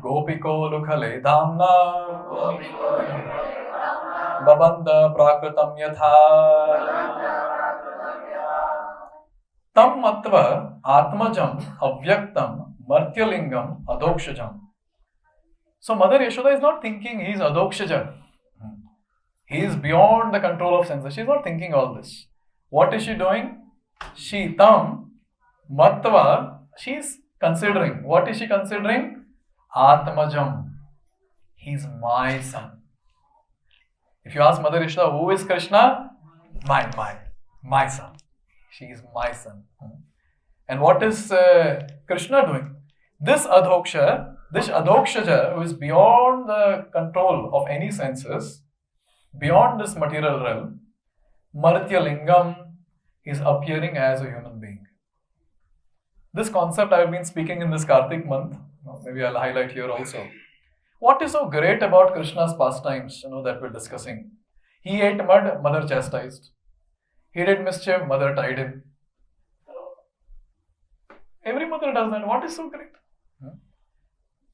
gopiko lukhale dhamna babanda prakritam yatha tam matva atmajam avyaktam martyalingam adhokshajam. So Mother Yashoda is not thinking he is adhokshaja. He is beyond the control of senses. She is not thinking all this. What is she doing? She tam matva. She is considering. What is she considering? Atmajam. He is my son. If you ask Mother Yashoda, who is Krishna? My son. She is my son. And what is Krishna doing? This adhokshaja, who is beyond the control of any senses, beyond this material realm, Martyalingam, is appearing as a human being. This concept I have been speaking in this Kartik month. Maybe I'll highlight here also. What is so great about Krishna's pastimes, that we're discussing? He ate mud, Mother chastised. He did mischief, Mother tied him. Every mother does that. What is so great?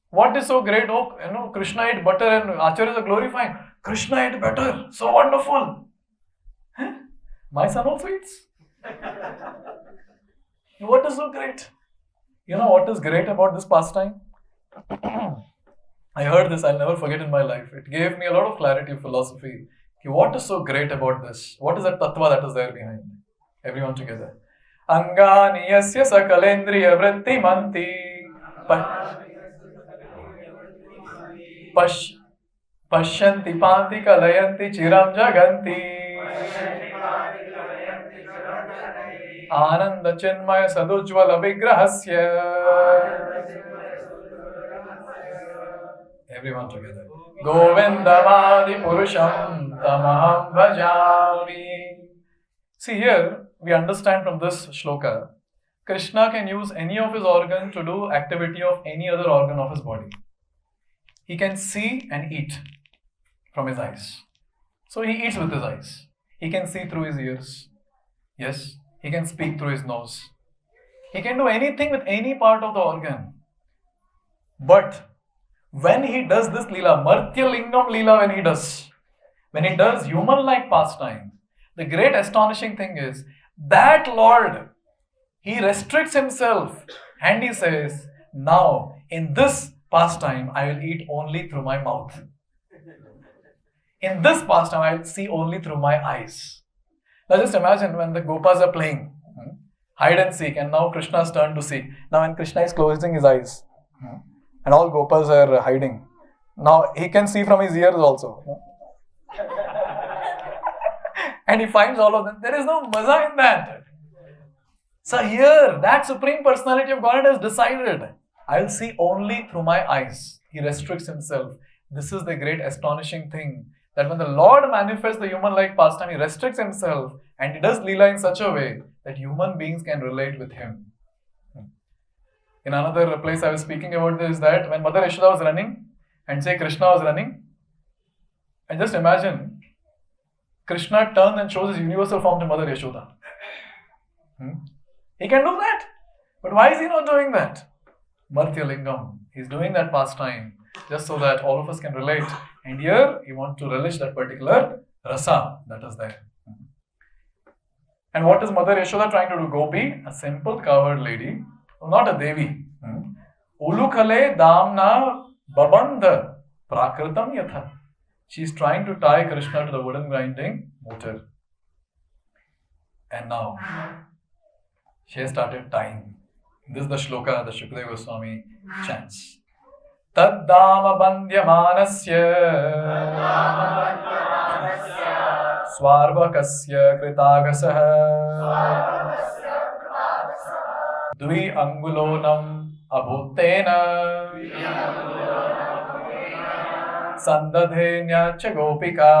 What is so great? Krishna ate butter and Ācāryas are glorifying. Krishna ate better. So wonderful. Huh? My son also eats. What is so great? You know what is great about this pastime? I heard this, I'll never forget in my life. It gave me a lot of clarity of philosophy. What is so great about this? What is that tattva that is there behind? Everyone together. Angani yasya sakalendriya vritti manti pashyanti panti kalayanti chiram jaganti ananda chinmaya sadujvala vigrahasya. Everyone together. Govindamadi purusham tamaham bhajami. See here, we understand from this shloka, Krishna can use any of his organ to do activity of any other organ of his body. He can see and eat from his eyes. So he eats with his eyes. He can see through his ears. Yes, he can speak through his nose. He can do anything with any part of the organ. But when he does this Līlā, Martya Lingam Līlā, when he does human-like pastime, the great astonishing thing is that Lord, he restricts himself and he says, now in this pastime, I will eat only through my mouth. In this pastime, I will see only through my eyes. Now just imagine when the Gopas are playing hide and seek, and now Krishna's turn to seek. Now when Krishna is closing his eyes, and all Gopas are hiding. Now he can see from his ears also. And he finds all of them. There is no maza in that. So here, that Supreme Personality of Godhead has decided, I will see only through my eyes. He restricts himself. This is the great astonishing thing, that when the Lord manifests the human-like pastime, he restricts himself and he does Līlā in such a way that human beings can relate with him. In another place I was speaking about this, that when Mother Yashoda was running and say Krishna was running, and just imagine Krishna turns and shows his universal form to Mother Yashoda. He can do that. But why is he not doing that? Martya Lingam. He's doing that pastime just so that all of us can relate. And here he wants to relish that particular rasa that is there. And what is Mother Yashoda trying to do? Gopi, a simple covered lady, not a Devi. Ulukhale damna babandha prakritam yatha. She is trying to tie Krishna to the wooden grinding motor. And now she has started tying. This is the shloka that Shukadeva Goswami chants. Tad dama bandhya manasya swarvakasya kritagasaha dvi angulonam abhutena sandadhenya cha gopika.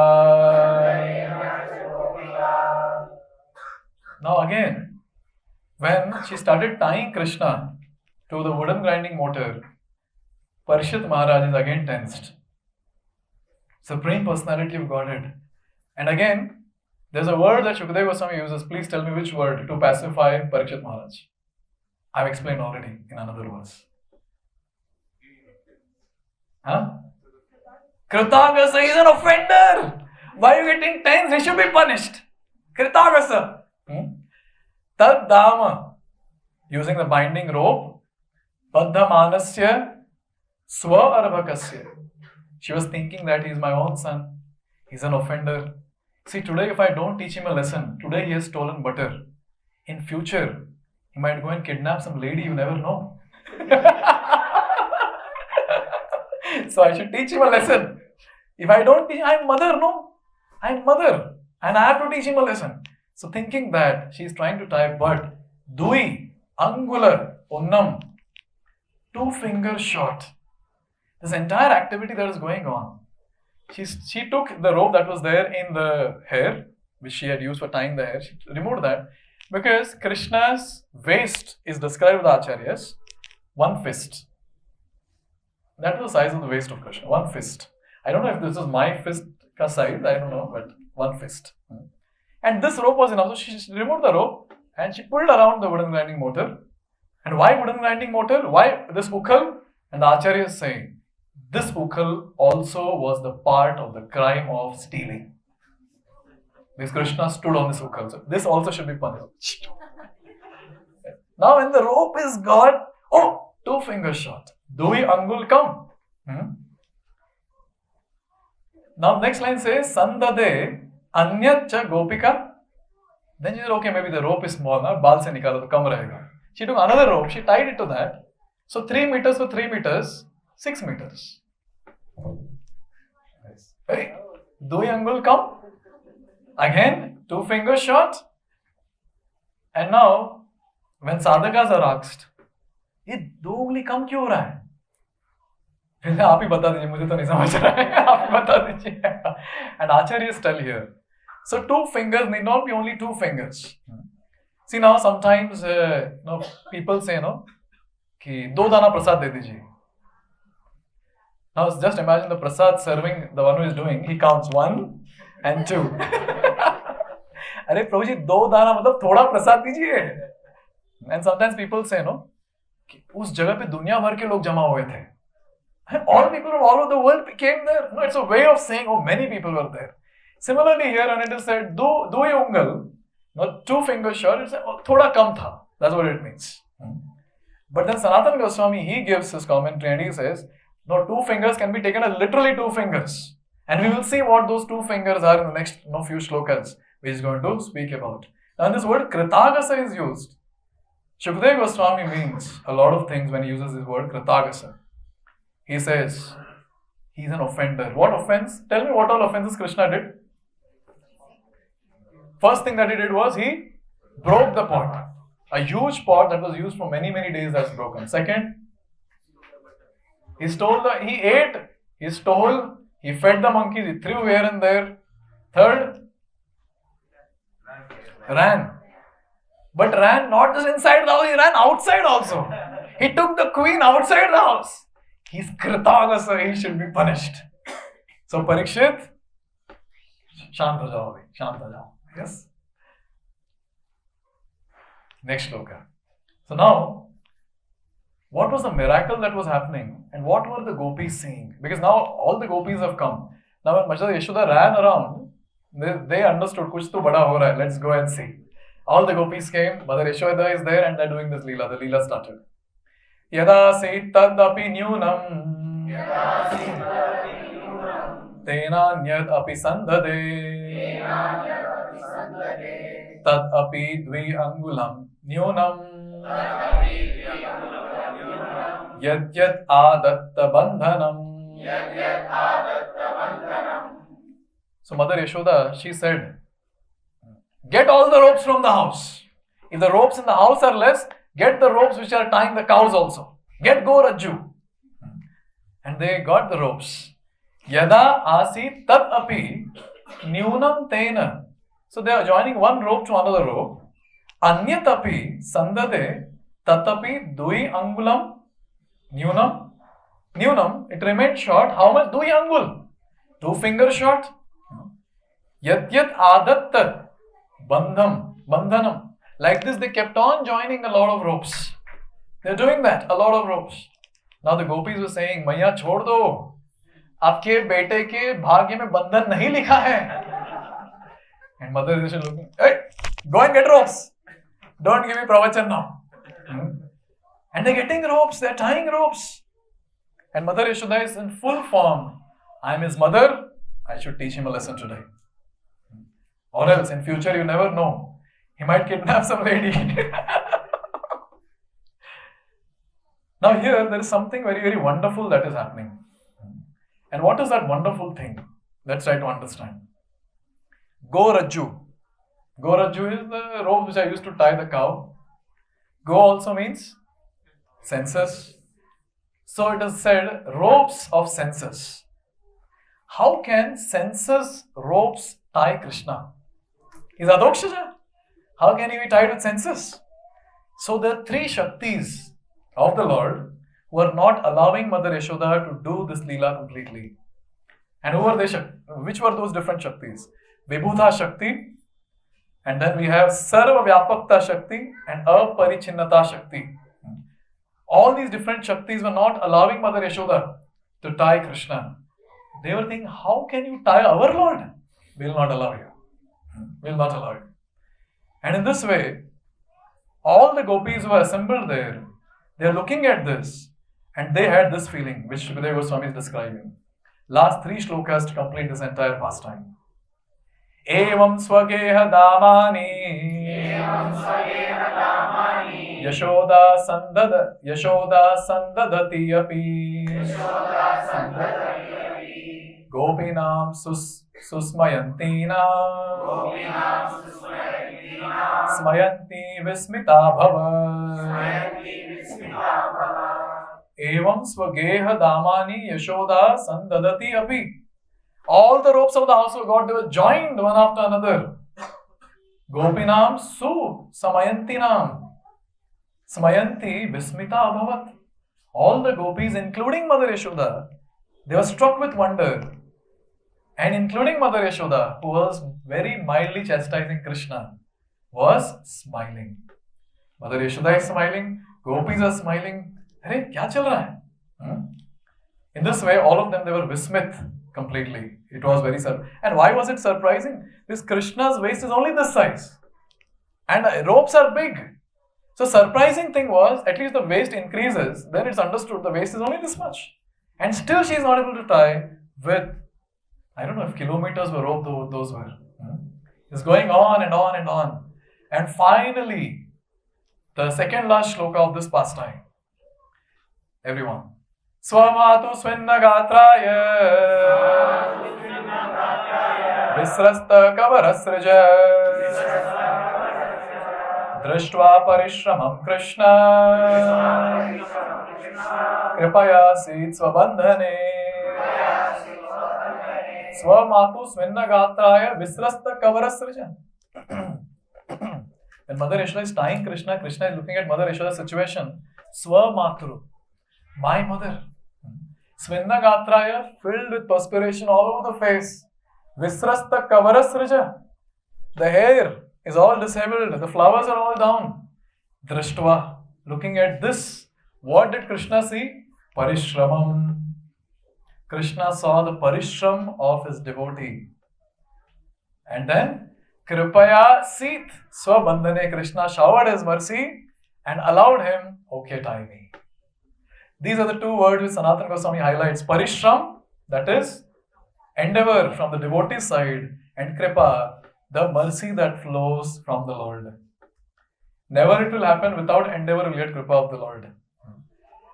Now again, when she started tying Krishna to the wooden grinding motor, Parishit Maharaj is again tensed. Supreme Personality of Godhead. And again, there's a word that Shukadeva Goswami uses. Please tell me which word to pacify Parishit Maharaj. I've explained already in another verse. Kritagasa is an offender. Why are you getting tense? He should be punished. Kritagasa. Tad dama, using the binding rope. Baddha manasya swa arabhakasya. She was thinking that he is my own son. He's an offender. See, today if I don't teach him a lesson, today he has stolen butter. In future, he might go and kidnap some lady, you never know. So I should teach him a lesson. If I don't teach, I'm mother, no? I'm mother. And I have to teach him a lesson. So thinking that, she is trying to type, but Dui, Angular, Unnam, 2 fingers short. This entire activity that is going on. She took the rope that was there in the hair, which she had used for tying the hair. She removed that because Krishna's waist is described with Ācāryas, 1 fist. That was the size of the waist of Krishna, 1 fist. I don't know if this was my fist size, I don't know, but 1 fist. And this rope was enough. So she removed the rope and she pulled around the wooden grinding motor. And why wooden grinding motor? Why this ukhal? And the Ācāryas saying, This ukhal also was the part of the crime of stealing. Because Krishna stood on this ukhal. So this also should be punished. Now when the rope is got, 2 fingers short. Dui angul come. Now next line says, Sandade anyatcha gopika. Then she said, okay, maybe the rope is small, na? Baal se nikalo to kam rahega. She took another rope, she tied it to that. So 3 meters for 3 meters, 6 meters. Hey, Dui angul come. Again, 2 fingers short. And now, when sadhakas are asked, ये 2 उंगली कम क्यों हो रहा है? फिर आप ही बता दीजिए, मुझे तो नहीं समझ रहा है, आप ही बता दीजिए. And Ācāryas tell here. So 2 fingers need not be only 2 fingers. See now, sometimes people say, कि 2 दाना प्रसाद दे दीजिए. Now just imagine the prasad serving, the one who is doing, he counts 1 and 2. अरे प्रभु जी 2 दाना मतलब थोड़ा प्रसाद दीजिए. And sometimes people say, कि उस जगह पे दुनिया भर के लोग जमा हुए थे. And all people from all over the world came there. No, it's a way of saying, many people were there. Similarly here, when it is said, dui ungal, not 2 fingers short, it's thoda kam tha. That's what it means. But then Sanatana Goswami, he gives his commentary and he says, no, 2 fingers can be taken as literally 2 fingers. And we will see what those 2 fingers are in the next few shlokas, which is going to speak about. Now this word Kritagasa is used. Shukdev Goswami means a lot of things when he uses this word Kritagasa. He says, he's an offender. What offense? Tell me what all offenses Krishna did. First thing that he did was he broke the pot. A huge pot that was used for many, many days that's broken. Second, he ate, he stole, he fed the monkeys, he threw here and there. Third, ran. But ran not just inside the house, he ran outside also. He took the queen outside the house. He's Kritagasa, he should be punished. So Parikshit, shant ho jao, shant ho jao. Yes. Next shloka. So now, what was the miracle that was happening and what were the gopis seeing? Because now all the gopis have come. Now when Mother Yashoda ran around, they understood, kuch to bada ho raha hai, let's go and see. All the gopis came, Mother Yashoda is there and they're doing this Līlā. The Līlā started. Yada se tadapi nyunam tena nyat api sandade tad api dvi angulam nyunam yad yad adatta bandhanam. So Mother Yashoda, she said, get all the ropes from the house. If the ropes in the house are less, get the ropes which are tying the cows also. Get go Rajju. And they got the ropes. Yada asi tad api nyunam tena. So they are joining one rope to another rope. Anyat api sandade tatapi dui angulam nyunam. Nyunam, it remained short. How much? Dui angul. 2 fingers short. Yat yat adatta bandhanam. Like this, they kept on joining a lot of ropes. They're doing that, a lot of ropes. Now the gopis were saying, Maiya chhod do. Aapke bete ke bhagya mein bandhan nahi likha hai. And Mother is looking, hey, go and get ropes. Don't give me pravachan now. And they're getting ropes, they're tying ropes. And Mother Yashoda is in full form. I'm his mother, I should teach him a lesson today. Or else in future you never know. He might kidnap some lady. Now here there is something very, very wonderful that is happening. And what is that wonderful thing? Let's try to understand. Go Rajju. Go Rajju is the rope which I used to tie the cow. Go also means census. So it is said ropes of census. How can census ropes tie Krishna? He's Adokshaja. How can he be tied with census? So there are 3 Shaktis of the Lord who are not allowing Mother Yashoda to do this Līlā completely. And who are they? Which were those different Shaktis? Vibhuta Shakti, and then we have Sarva Vyapakta Shakti and Aparichinnata Shakti. All these different Shaktis were not allowing Mother Yashoda to tie Krishna. They were thinking, how can you tie our Lord? We'll not allow you. We'll not allow you. And in this way, all the gopis who were assembled there, they are looking at this and they had this feeling which Shukadeva Goswami is describing. Last 3 shlokas to complete this entire pastime. Evam swageha damani Yashoda sandadati api Gopinam susmayantina Smayanti vismita bhava Evam swageha damani Yashoda sandadati api. All the ropes of the house of God, they were joined one after another. Gopinam samayantinam Smayanti vismita abhavat. All the gopis, including Mother Yashoda, they were struck with wonder. And including Mother Yashoda, who was very mildly chastising Krishna, was smiling. Mother Yashoda is smiling, gopis are smiling. Hey, kya chal raha hai? In this way, all of them, they were vismit completely. It was very surprising. And why was it surprising? Because Krishna's waist is only this size. And the ropes are big. So surprising thing was, at least the waist increases, then it's understood the waist is only this much. And still she is not able to tie with, I don't know if kilometers were rope those were. It's going on and on and on. And finally, the second last shloka of this pastime. Everyone. Swamatu Svinnagatraya Visrasta Kavarasraja Drishtva Parishramam Krishna Kripaya Sit Swabandhane Swamatu Svinnagatraya Visrasta Kavarasraja. When Mother Yashoda is tying Krishna, Krishna is looking at Mother Yashoda's situation. Swamatru, my mother. Svinnagatraya, filled with perspiration all over the face. Visrasta Kavarasraja, the hair is all disabled, the flowers are all down. Drishtva, looking at this, what did Krishna see? Parishramam. Krishna saw the parishram of his devotee. And then, Kripaya Sit Swabandhane, Krishna showered his mercy and allowed him, okay, tie me. These are the 2 words which Sanatana Goswami highlights. Parishram, that is endeavor from the devotee's side, and Kripa, the mercy that flows from the Lord. Never it will happen without endeavor will get Kripa of the Lord.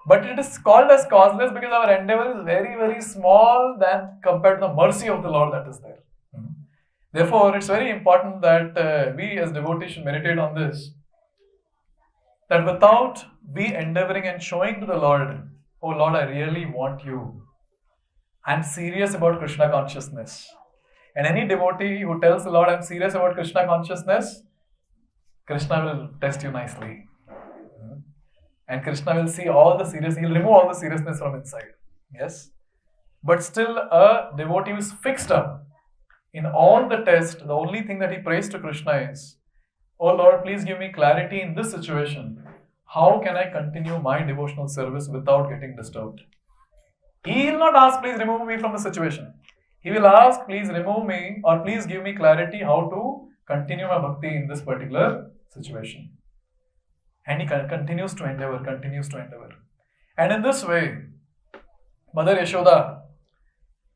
But it is called as causeless because our endeavor is very, very small than compared to the mercy of the Lord that is there. Therefore, it's very important that we as devotees should meditate on this. That without we endeavoring and showing to the Lord, oh Lord, I really want you. I'm serious about Krishna consciousness. And any devotee who tells the Lord, I'm serious about Krishna consciousness, Krishna will test you nicely. And Krishna will see all the seriousness, he'll remove all the seriousness from inside. Yes? But still a devotee who is fixed up in all the test, the only thing that he prays to Krishna is, oh Lord, please give me clarity in this situation. How can I continue my devotional service without getting disturbed? He will not ask, please remove me from the situation. He will ask, please remove me or please give me clarity how to continue my bhakti in this particular situation. And he continues to endeavor. And in this way, Mother Yashoda,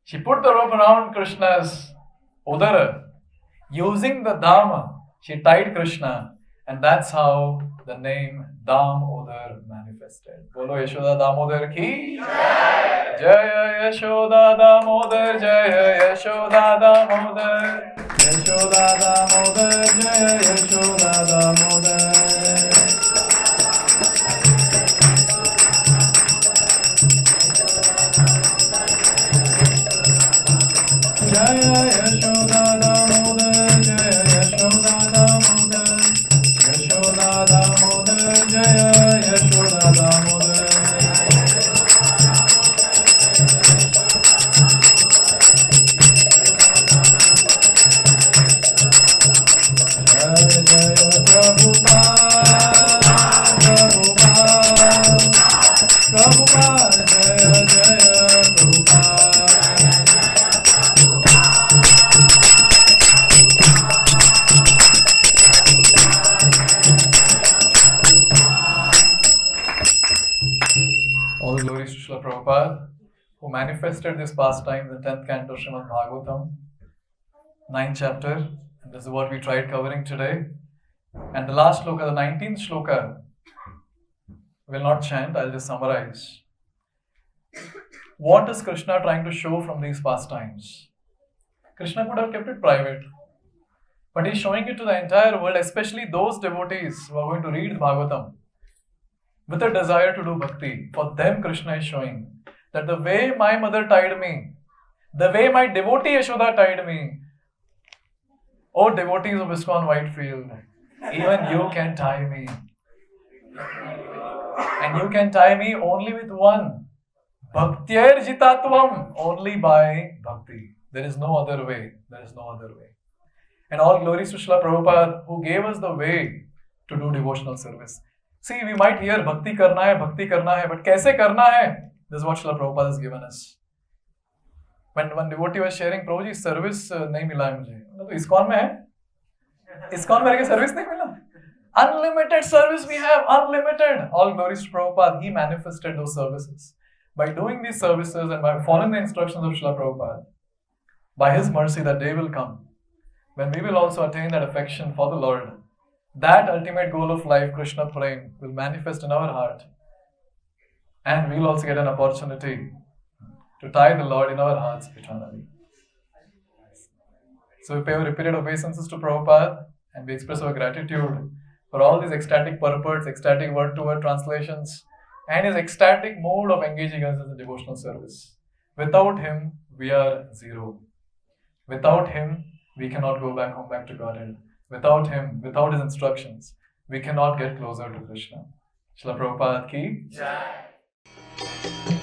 she put the rope around Krishna's udara. Using the Dama, she tied Krishna. And that's how the name Dāmodar manifested. Bolo Yashoda Dāmodar ki Jai! Jaya Yashoda Dāmodar, Jaya Yashoda Dāmodar, Yashoda Dāmodar, Jaya Yashoda Dāmodar. Jaya Yashoda Dāmodar, Jaya Yashoda Dāmodar, Yashoda Dāmodar, Jaya Yashoda Dāmodar. Jaya Jaya Prabhupada, Prabhupada, Prabhupada, Jaya Jaya Prabhupada. Prabhupada, who manifested these pastimes in 10th canto Srimad Bhagavatam, 9th chapter, and this is what we tried covering today. And the last shloka, the 19th shloka, will not chant, I'll just summarize. What is Krishna trying to show from these pastimes? Krishna could have kept it private, but he's showing it to the entire world, especially those devotees who are going to read Bhagavatam with a desire to do bhakti. For them, Krishna is showing that the way my mother tied me, the way my devotee Yashoda tied me, oh devotees of ISKCON Whitefield, even you can tie me. And you can tie me only with one. Bhaktyar jitatvam, only by bhakti. There is no other way. There is no other way. And all glories to Srila Prabhupada, who gave us the way to do devotional service. See, we might hear bhakti karna hai, but kaise karna hai? This is what Srila Prabhupada has given us. When one devotee was sharing, Prabhuji, service nahi mila hai mujhe. तो ISKCON में है? ISKCON में रह service नहीं मिला? Unlimited service we have, unlimited. All glories to Prabhupada. He manifested those services. By doing these services and by following the instructions of Srila Prabhupada, by His mercy, that day will come when we will also attain that affection for the Lord. That ultimate goal of life, Krishna Prem, will manifest in our heart. And we will also get an opportunity to tie the Lord in our hearts eternally. So we pay our repeated obeisances to Prabhupada and we express our gratitude for all these ecstatic purports, ecstatic word-to-word translations, and his ecstatic mode of engaging us in the devotional service. Without him, we are zero. Without him, we cannot go back home, back to Godhead. Without him, without his instructions, we cannot get closer to Krishna. Srila Prabhupada ki Jai.